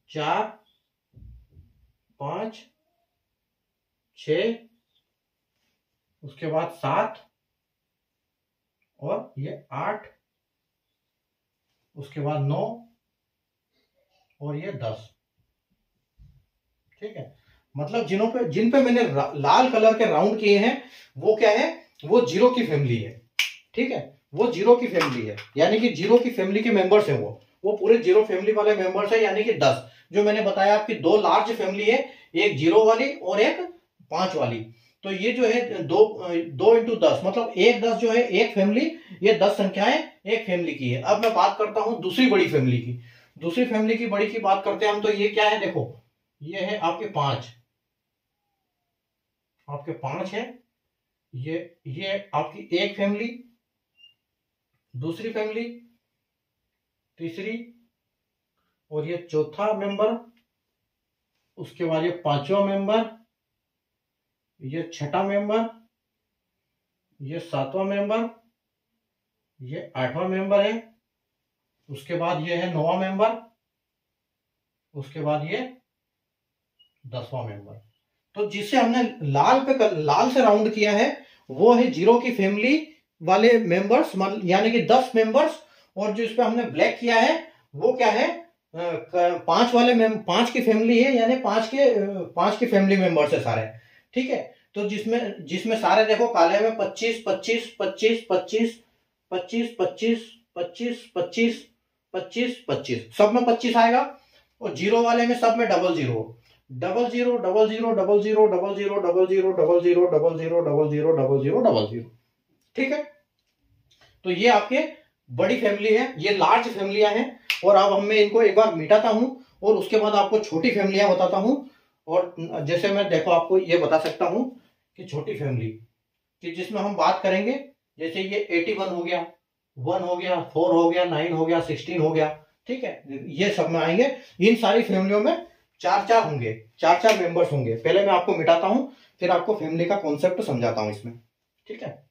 4 5 6 उसके बाद 7 और ये 8 उसके बाद 9 और ये 10। ठीक है, मतलब जिन पे मैंने लाल कलर के राउंड किए हैं वो क्या है, वो 0 की फैमिली है। ठीक है, वो 0 की फैमिली है यानी कि 0 की फैमिली के मेंबर्स हैं वो पूरे 0 फैमिली वाले मेंबर्स है यानी कि 10। जो मैंने बताया आपकी 2 लार्ज फैमिली है, एक 0 वाली और एक 5 वाली। तो ये जो है 2 इंटू 10 मतलब 1-10 जो है एक फैमिली, ये 10 संख्याएं एक फैमिली की है। अब मैं बात करता हूं दूसरी बड़ी फैमिली की। दूसरी फैमिली की बड़ी की बात करते हैं हम, तो ये क्या है देखो, ये है आपके 5, आपके 5 है। ये आपकी एक फैमिली, दूसरी फैमिली, तीसरी और ये चौथा मेंबर, उसके बाद ये 5वां मेंबर, ये 6ठा मेंबर, ये 7वां मेंबर, ये 8वां मेंबर है, उसके बाद ये है 9वां मेंबर, उसके बाद ये 10वां मेंबर। तो जिसे हमने लाल से राउंड किया है वो है 0 की फैमिली वाले मेंबर्स यानी कि 10 मेंबर्स। और जो इस पे हमने ब्लैक किया है वो क्या है, 5 की फैमिली है यानी 5 की फैमिली मेंबर्स है सारे। ठीक है, तो जिसमें जिसमें सारे देखो काले में 25 25 25 25 25 25 25 25 25 25 सब में 25 आएगा और 0 वाले में सब में double zero, double zero double zero double zero double zero double zero double zero double zero double zero double zero double zero. ठीक है, तो ये आपके बड़ी फैमिली है, ये लार्ज फैमिलियां हैं। और अब मैं इनको एक बार मिटाता हूं और उसके बाद आपको छोटी फैमिलियां बताता हूं। और जैसे मैं देखो आपको ये बता सकता हूं कि छोटी फैमिली कि जिसमें हम बात करेंगे, जैसे ये 81 हो गया, 1 हो गया, 4 हो गया, 9 हो गया, 16 हो गया। ठीक है, ये सब में आएंगे। इन सारी फैमिलियों में 4-4 होंगे, 4-4 मेंबर्स होंगे। पहले मैं आपको मिटाता हूं फिर आपको फैमिली का कॉन्सेप्ट समझाता हूं इसमें। ठीक है,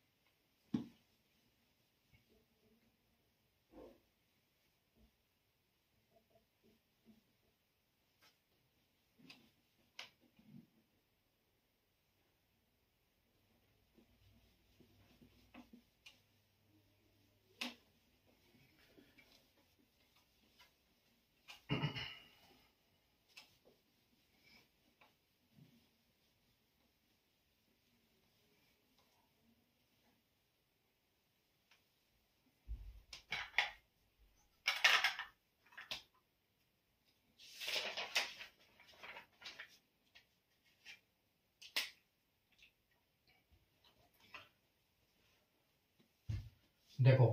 देखो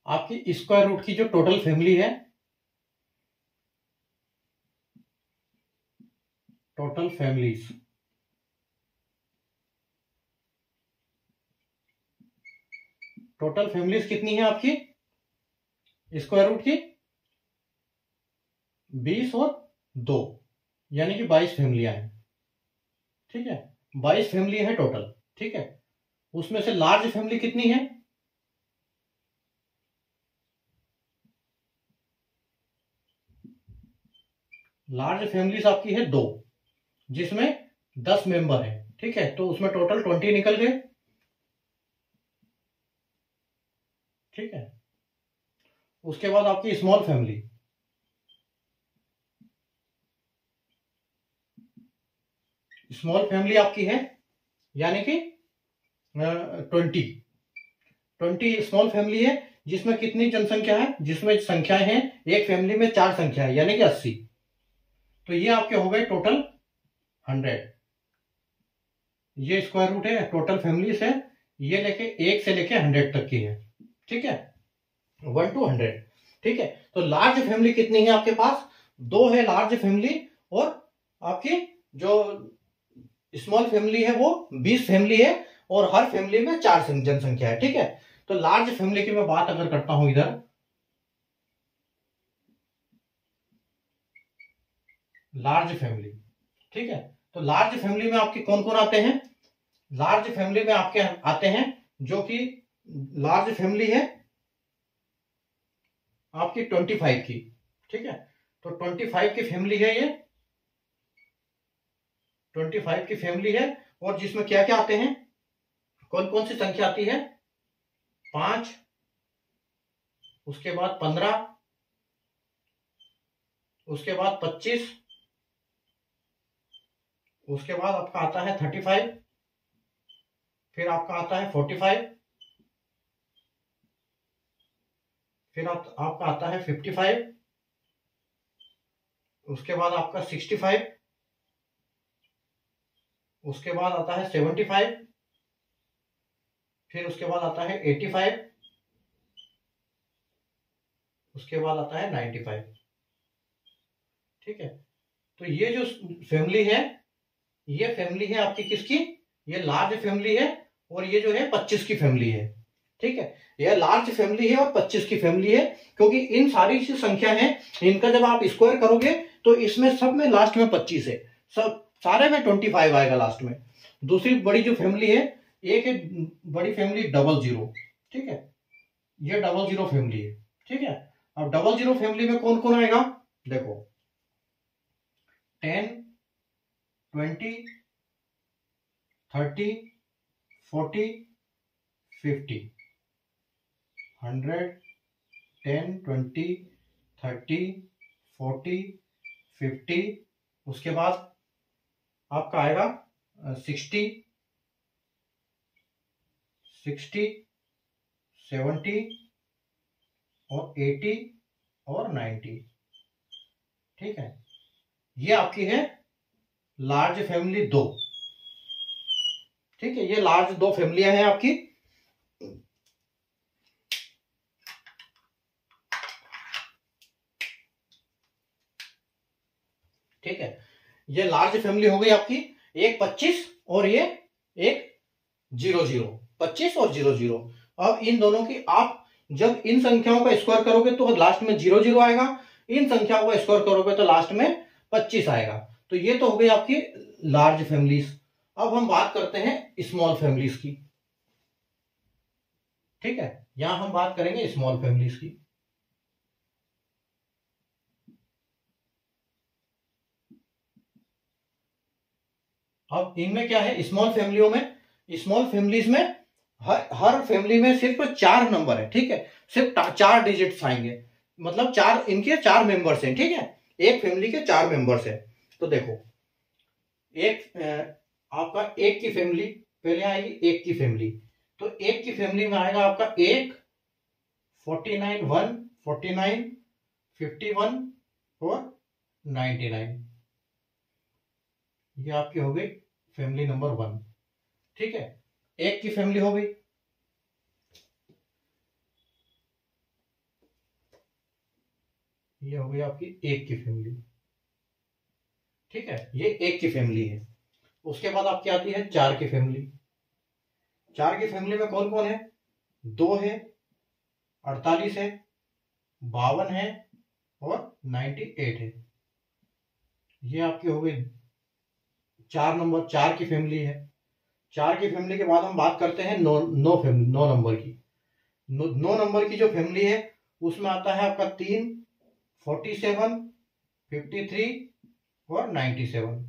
आपकी स्क्वायर रूट की जो टोटल फैमिली है, टोटल फैमिलीज, टोटल फैमिलीज कितनी है आपकी स्क्वायर रूट की? 20 और 2, यानी कि 22 फैमिलियां हैं। ठीक है, 22 फैमिली है टोटल। ठीक है, उसमें से लार्ज फैमिली कितनी है? लार्ज फैमिलीज आपकी है 2, जिसमें 10 मेंबर है। ठीक है, तो उसमें टोटल 20 निकल गए। ठीक है, उसके बाद आपकी स्मॉल फैमिली, स्मॉल फैमिली आपकी है यानी कि 20 स्मॉल फैमिली है, जिसमें कितनी जनसंख्या है? जिसमें संख्याएं हैं, एक फैमिली में 4 संख्या है, यानी कि 80। तो ये आपके हो गए टोटल 100। ये स्क्वायर रूट है टोटल फैमिलीज है, ये लेके 1 से लेके 100 तक की है। ठीक है, 1 to 100। ठीक है, तो लार्ज फैमिली कितनी है आपके पास? 2 है लार्ज फैमिली, और आपकी जो स्मॉल फैमिली है वो 20 फैमिली है, और हर फैमिली में 4 जनसंख्या है। ठीक है, तो लार्ज फैमिली की मैं बात अगर करता हूं इधर, लार्ज फैमिली। ठीक है, तो लार्ज फैमिली में आपके कौन कौन आते हैं? लार्ज फैमिली में आपके आते हैं जो कि लार्ज फैमिली है आपकी 25 की। ठीक है, तो 25 की फैमिली है ये, 25 की फैमिली है, और जिसमें क्या क्या आते हैं, कौन कौन सी संख्या आती है? 5, उसके बाद 15, उसके बाद 25, उसके बाद आपका आता है 35, फिर आपका आता है 45, फिर आपका आता है 55, उसके बाद आपका 65, उसके बाद आता है 75, फिर उसके बाद आता है 85, उसके बाद आता है 95। ठीक है, तो ये जो फैमिली है, ये फैमिली है आपकी किसकी? ये लार्ज फैमिली है, और ये जो है 25 की फैमिली है। ठीक है, ये लार्ज फैमिली है और 25 की फैमिली है, क्योंकि इन सारी जो संख्या है इनका जब आप स्क्वायर करोगे तो इसमें सब में लास्ट में 25 है, सब सारे में 25 आएगा लास्ट में। दूसरी बड़ी जो फैमिली है, एक है बड़ी फैमिली 00। ठीक है, ये 00 फैमिली है। ठीक है, अब 00 फैमिली में कौन कौन आएगा? देखो 10, 20, 30, 40, 50, 100, 10, 20, 30, 40, 50, उसके बाद आपका आएगा 60, 60, 70 और 80 और 90। ठीक है, ये आपकी है लार्ज फैमिली 2। ठीक है, ये लार्ज 2 फैमिलियां हैं आपकी। ठीक है, ये लार्ज फैमिली हो गई आपकी, एक 25 और ये एक 00, 25 और 00। अब इन दोनों की आप जब इन संख्याओं का स्क्वायर करोगे तो लास्ट में 00 आएगा, इन संख्याओं का स्क्वायर करोगे तो लास्ट में 25 आएगा। तो ये तो हो गई आपकी लार्ज फैमिलीज। अब हम बात करते हैं स्मॉल फैमिलीज की। ठीक है, यहां हम बात करेंगे स्मॉल फैमिलीज की। अब इनमें क्या है, स्मॉल फैमिलियों में, स्मॉल फैमिलीज में हर फैमिली में सिर्फ 4 नंबर है। ठीक है, सिर्फ 4 डिजिट्स आएंगे, मतलब 4 इनके 4 मेंबर्स हैं। ठीक है, एक फैमिली के 4 मेंबर्स हैं। तो देखो एक आपका एक की फैमिली पहले आएगी, एक की फैमिली, तो एक की फैमिली में आएगा आपका 1, 49, 1, 49, 51 और 99। ये आपकी हो गई फैमिली नंबर 1। ठीक है, एक की फैमिली हो गई। ये हो गई आपकी एक की फैमिली। ठीक है, ये एक की फैमिली है। उसके बाद आपकी आती है चार की फैमिली। चार की फैमिली में कौन कौन है? 2 है, 48 है, 52 है और 98 है। ये आपकी हो गई 4 नंबर, 4 की फैमिली है। 4 की फैमिली के बाद हम बात करते हैं 9 नंबर की। 9 नंबर की जो फैमिली है उसमें आता है आपका 3, 47, 53 और 97।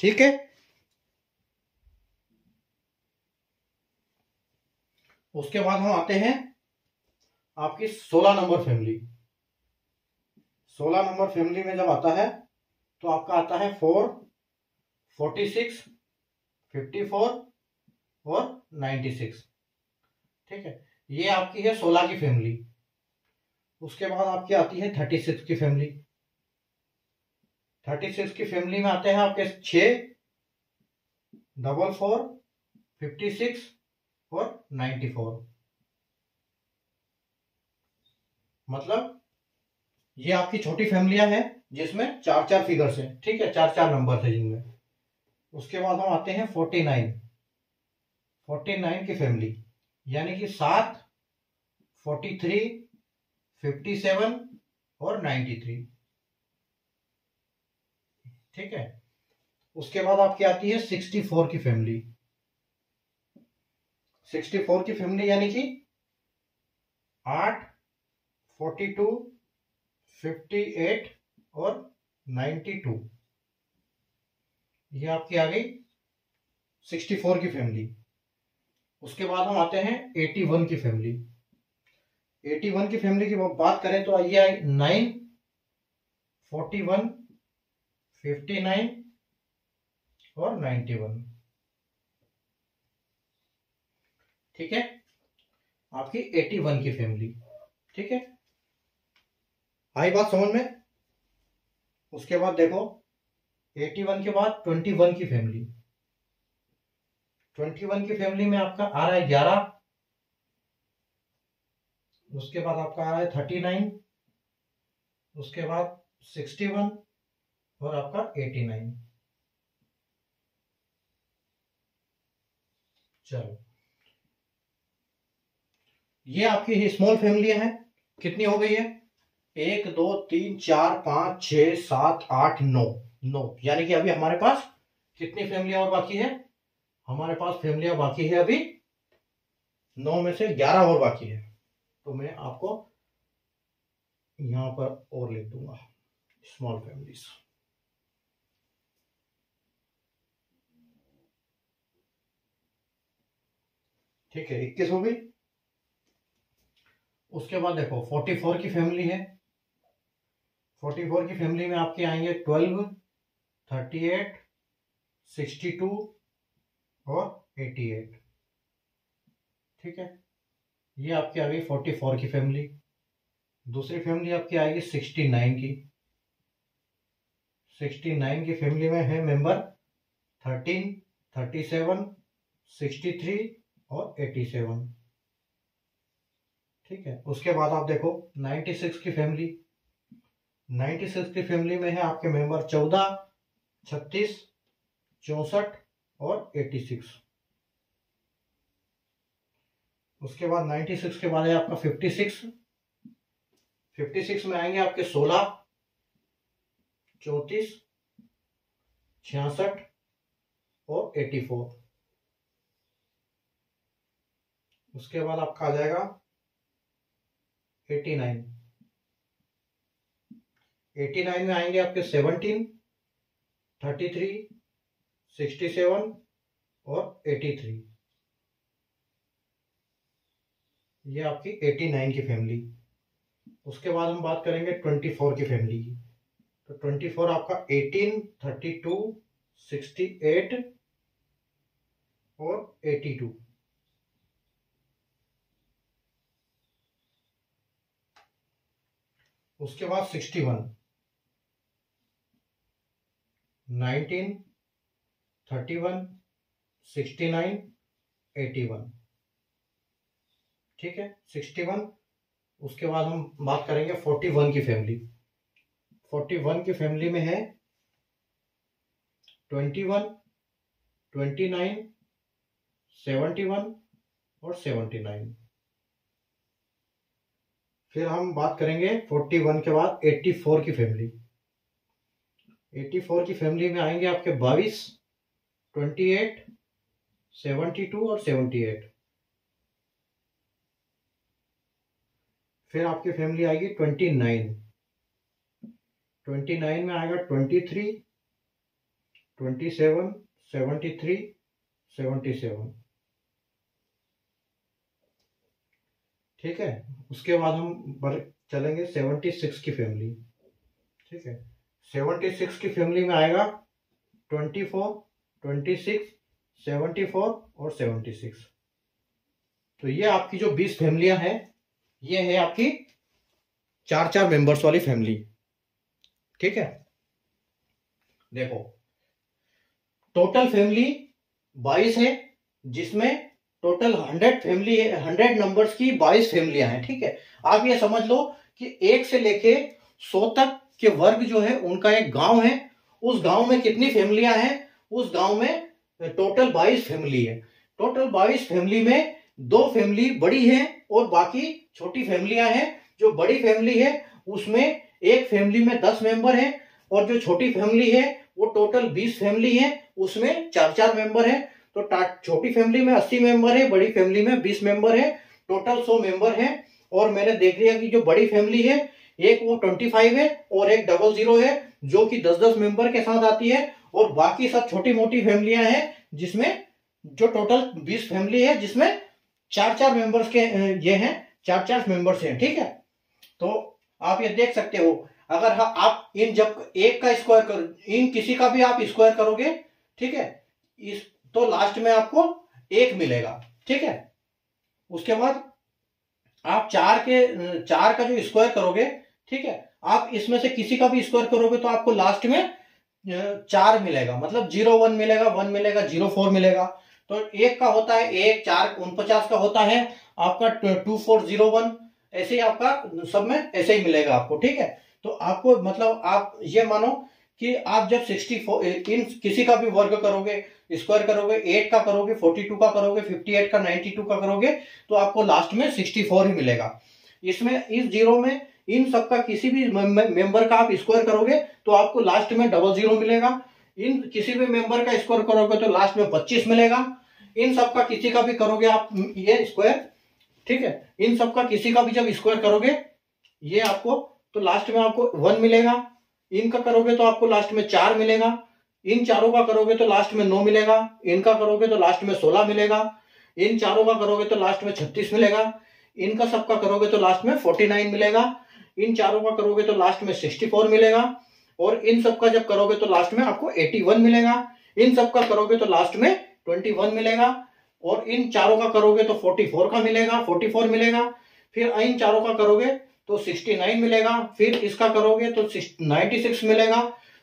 ठीक है, उसके बाद हम आते हैं आपकी 16 नंबर फैमिली। 16 नंबर फैमिली में जब आता है तो आपका आता है 4, 46, 54 और 96। ठीक है, ये आपकी है 16 की फैमिली। उसके बाद आपकी आती है 36 की फैमिली। 36 की फैमिली में आते हैं आपके 6, 44, 56 और 94। मतलब ये आपकी छोटी फैमिलियां हैं जिसमें 4-4 फिगर्स हैं। ठीक है, 4-4 नंबर है जिनमें। उसके बाद हम आते हैं 49 की फैमिली, यानी कि 7, 43, 57 और 93। ठीक है, उसके बाद आपकी आती है 64 की फैमिली। 64 की फैमिली यानी कि 8, 42, 58 और 92। ये आपकी आ गई 64 की फैमिली। उसके बाद हम आते हैं 81 की फैमिली। 81 की फैमिली की बात करें तो आइए 9, 41, 59 और 91। ठीक है, आपकी 81 की फैमिली। ठीक है, आई बात समझ में? उसके बाद देखो 81 के बाद 21 की फैमिली। 21 की फैमिली में आपका आ रहा है 11। उसके बाद आपका आ रहा है 39। उसके बाद 61 और आपका 89। चलो, ये आपकी स्मॉल फैमिली है। कितनी हो गई है? 1, 2, 3, 4, 5, 6, 7, 8, 9। 9 यानी कि अभी हमारे पास कितनी फैमिलियां और बाकी है? हमारे पास फैमिलियां बाकी है अभी 9 में से 11 और बाकी है। तो मैं आपको यहां पर और लिख दूंगा स्मॉल फैमिलीज। ठीक है, 21 हो गई। उसके बाद देखो 44 की फैमिली है। 44 की फैमिली में आपके आएंगे 12, 38, 62 और 88। ठीक है, ये आपकी आ गई 44 की फैमिली। दूसरी फैमिली आपकी आएगी 69 की। 69 की फैमिली में है मेंबर 13, 37, 63 और 87। ठीक है, उसके बाद आप देखो 96 की फैमिली। 96 की फैमिली में है आपके मेंबर 14, 36, 64 और 86। उसके बाद 96 के बाद है आपका 56। 56 में आएंगे आपके 16, 34, 66 और 84। उसके बाद आपका आ जाएगा 89। 89 में आएंगे आपके 17, 33, 67 और 83। ये आपकी 89 की फैमिली। उसके बाद हम बात करेंगे 24 की फैमिली की। तो 24 आपका 18, 32, 68 और 82। उसके बाद 61, 19, 31, 69, 81। ठीक है, 61। उसके बाद हम बात करेंगे 41 की फैमिली। 41 की फैमिली में है 21, 29, 71 और 79। फिर हम बात करेंगे 41 के बाद 84 की फैमिली। 84 की फैमिली में आएंगे आपके 22, 28, 72 और 78। फिर आपकी फैमिली आएगी 29। 29 में आएगा 23, 27, 73, 77। ठीक है, उसके बाद हम चलेंगे 76 की फैमिली। ठीक है, 76 की फैमिली में आएगा 24, 26, 74 और 76। तो ये आपकी जो 20 फैमिलियां हैं, ये है आपकी 4-4 मेंबर्स वाली फैमिली। ठीक है, देखो टोटल फैमिली 22 है, जिसमें टोटल 100 फैमिली, 100 नंबर्स की 22 फैमिलियां हैं। ठीक है, आप ये समझ लो कि 1 से लेके 100 तक के वर्ग जो है उनका एक गांव है। उस गांव में कितनी फैमिलियां हैं? उस गांव में टोटल 22 फैमिली है। टोटल 22 फैमिली में 2 फैमिली बड़ी है और बाकी छोटी फैमिलियां हैं। जो बड़ी फैमिली है उसमें एक फैमिली में 10 मेंबर है, और जो छोटी फैमिली है वो टोटल 20 फैमिली है, उसमें 4-4 मेंबर है। तो छोटी फैमिली में 80 मेंबर है, बड़ी फैमिली में 20 मेंबर है, टोटल 100 मेंबर है। और मैंने देख लिया कि जो बड़ी फैमिली है एक वो 25 है और एक 00 है, जो कि 10-10 मेंबर के साथ आती है। और बाकी सब छोटी मोटी फैमिलियां हैं, जिसमें जो टोटल 20 फैमिली है, जिसमें 4-4 मेंबर्स के ये हैं, 4-4 मेंबर्स हैं। ठीक है, तो आप ये देख सकते हो, अगर आप इन जब एक का स्क्वायर कर, इन किसी का भी आप स्क्वायर करोगे, ठीक है, इस तो लास्ट में आपको 1 मिलेगा। ठीक है, उसके बाद आप 4 का जो स्क्वायर करोगे, ठीक है, आप इसमें से किसी का भी स्क्वायर करोगे तो आपको लास्ट में 4 मिलेगा, मतलब 01 मिलेगा, 1 मिलेगा, 04 मिलेगा। तो 1 का होता है 1, 4 49 का होता है आपका 2401। ऐसे ही आपका सब में ऐसे ही मिलेगा आपको। ठीक है, तो आपको मतलब आप ये मानो कि आप जब 64 इन किसी का भी वर्ग करोगे, स्क्वायर करोगे, 8 का करोगे, 42 का करोगे, 58 का, 92 का करोगे, तो आपको लास्ट में 64 ही मिलेगा। इसमें इस जीरो में इन सबका किसी भी मेंबर का आप स्क्वायर करोगे तो आपको लास्ट में 00 मिलेगा। इन किसी भी मेंबर का स्क्वायर करोगे तो लास्ट में 25 मिलेगा। इन सबका किसी का भी करोगे आप ये स्क्वायर, ठीक है, इन सबका किसी का भी जब स्क्वायर करोगे ये आपको, तो लास्ट में आपको 1 मिलेगा। इनका करोगे तो आपको लास्ट में 4 मिलेगा। इन चारों का करोगे तो लास्ट में 9 मिलेगा। इनका करोगे तो लास्ट में 16 मिलेगा। इन चारों का करोगे तो लास्ट में 36 मिलेगा। इनका सबका करोगे तो लास्ट में 49 मिलेगा। इन चारों का करोगे तो लास्ट में 64 मिलेगा। और इन सबका जब करोगे तो लास्ट में आपको 81 मिलेगा। इन सबका करोगे तो लास्ट में 21 मिलेगा। और इन चारों का करोगे तो 44 का मिलेगा, 44 मिलेगा। फिर इन चारों का करोगे तो 69 मिलेगा। फिर इसका करोगे तो 96 मिलेगा।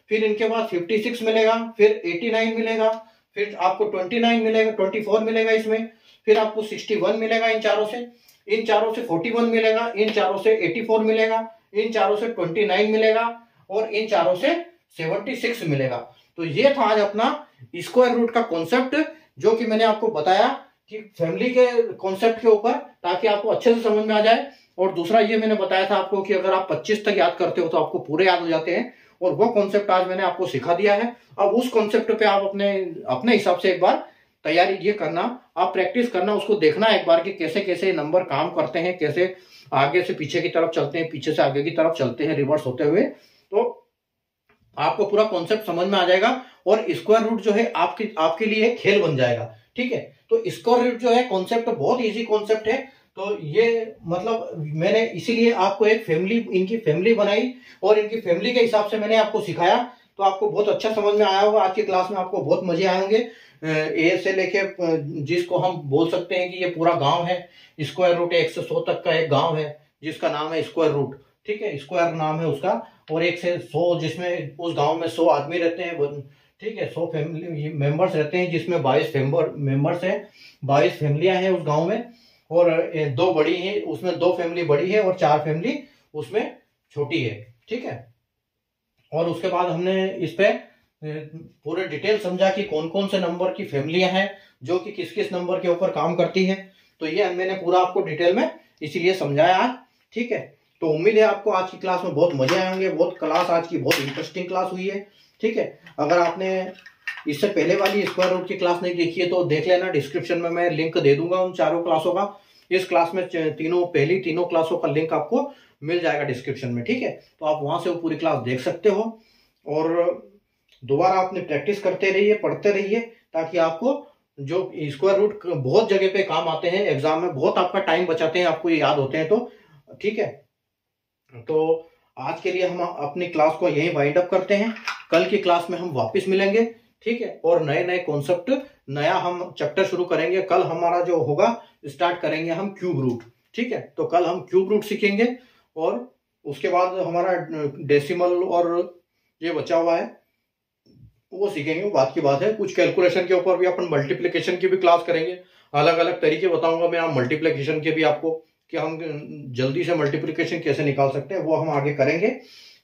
फिर इनके बाद 56 मिलेगा। फिर 89 मिलेगा। फिर आपको 29 मिलेगा, 24 मिलेगा इसमें। फिर आपको 61 मिलेगा इन चारों से। इन चारों से 41 मिलेगा। इन चारों से 84 मिलेगा। इन चारों से 29 मिलेगा। और इन चारों से 76 मिलेगा। तो ये था आज अपना स्क्वायर रूट का कॉन्सेप्ट, जो कि मैंने आपको बताया कि फैमिली के कॉन्सेप्ट के ऊपर, ताकि आपको अच्छे से समझ में आ जाए। और दूसरा ये मैंने बताया था आपको कि अगर आप 25 तक याद करते हो तो आपको पूरे याद हो जाते हैं। और वो कॉन्सेप्ट आज मैंने आपको सिखा दिया है। अब उस कॉन्सेप्ट पे आप अपने हिसाब से एक बार तैयारी ये करना, आप प्रैक्टिस करना, उसको देखना एक बार कि कैसे कैसे नंबर काम करते हैं, कैसे आगे से पीछे की तरफ चलते हैं, पीछे से आगे की तरफ चलते हैं रिवर्स होते हुए। तो आपको पूरा कॉन्सेप्ट समझ में आ जाएगा। और स्क्वायर रूट जो है आपके लिए खेल बन जाएगा। ठीक है, तो स्क्वायर रूट जो है कॉन्सेप्ट बहुत इजी कॉन्सेप्ट है। तो ये मतलब मैंने इसीलिए आपको एक फैमिली, इनकी फैमिली बनाई और इनकी फैमिली के हिसाब से मैंने आपको सिखाया। तो आपको बहुत अच्छा समझ में आया होगा। आज की क्लास में आपको बहुत मजे आए होंगे। ए से लेके जिसको हम बोल सकते हैं कि ये पूरा गांव है, स्क्वायर रूट 1 से 100 तक का एक गांव है जिसका नाम है स्क्वायर रूट। ठीक है, स्क्वायर नाम है उसका। और 1 से 100 जिसमें उस गांव में 100 आदमी रहते हैं। ठीक है, 100 फैमिली मेंबर्स रहते हैं, जिसमें 22 मेंबर्स हैं, 22 फैमिलियां हैं उस गांव में। और दो बड़ी है, उसमें दो फैमिली बड़ी है और चार फैमिली उसमें छोटी है। ठीक है, और उसके बाद हमने इस पे पूरे डिटेल समझा कि कौन कौन से नंबर की फैमिलियां हैं जो कि किस किस नंबर के ऊपर काम करती है। तो ये मैंने पूरा आपको डिटेल में इसीलिए समझाया आज। ठीक है, तो उम्मीद है आपको आज की क्लास में बहुत मजे आएंगे। बहुत क्लास आज की बहुत इंटरेस्टिंग क्लास हुई है। ठीक है, अगर आपने इससे पहले वाली स्क्वायर रूट की क्लास नहीं देखी है तो देख लेना, डिस्क्रिप्शन में मैं लिंक दे दूंगा उन चारों क्लासों का। इस क्लास में पहली तीनों क्लासों का लिंक आपको मिल जाएगा डिस्क्रिप्शन में। ठीक है, तो आप वहां से वो पूरी क्लास देख सकते हो और दोबारा अपनी प्रैक्टिस करते रहिए, पढ़ते रहिए, ताकि आपको जो स्क्वायर रूट बहुत जगह पे काम आते हैं, एग्जाम में बहुत आपका टाइम बचाते हैं, आपको ये याद होते हैं। तो ठीक है, तो आज के लिए हम अपनी क्लास को यहीं वाइंड अप करते हैं। कल की क्लास में हम वापस मिलेंगे। ठीक है, और नए नए कॉन्सेप्ट, नया हम चैप्टर शुरू करेंगे। कल हमारा जो होगा, स्टार्ट करेंगे हम क्यूब रूट। ठीक है, तो कल हम क्यूब रूट सीखेंगे और उसके बाद हमारा डेसिमल और ये बचा हुआ है वो सीखेंगे, वो बात की बात है। कुछ कैलकुलेशन के ऊपर भी अपन मल्टीप्लिकेशन की भी क्लास करेंगे, अलग अलग तरीके बताऊंगा मैं मल्टीप्लिकेशन के भी आपको, कि हम जल्दी से मल्टीप्लिकेशन कैसे निकाल सकते हैं, वो हम आगे करेंगे।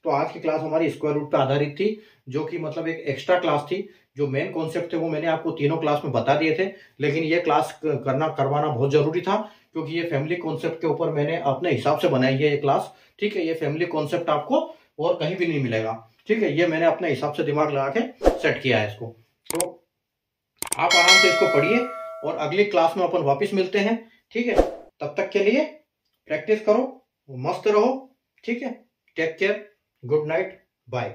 तो आज की क्लास हमारी स्क्वायर रूट पर आधारित थी, जो कि मतलब एक एक्स्ट्रा क्लास थी। जो मेन कॉन्सेप्ट थे वो मैंने आपको तीनों क्लास में बता दिए थे, लेकिन ये क्लास करवाना बहुत जरूरी था, क्योंकि ये फैमिली कॉन्सेप्ट के ऊपर मैंने अपने हिसाब से बनाई है ये क्लास। ठीक है, ये फैमिली कॉन्सेप्ट आपको और कहीं भी नहीं मिलेगा। ठीक है, ये मैंने अपने हिसाब से दिमाग लगा के सेट किया है इसको। तो आप आराम से इसको पढ़िए और अगली क्लास में अपन वापस मिलते हैं। ठीक है, तब तक के लिए प्रैक्टिस करो, मस्त रहो। ठीक है, take care, good night, bye.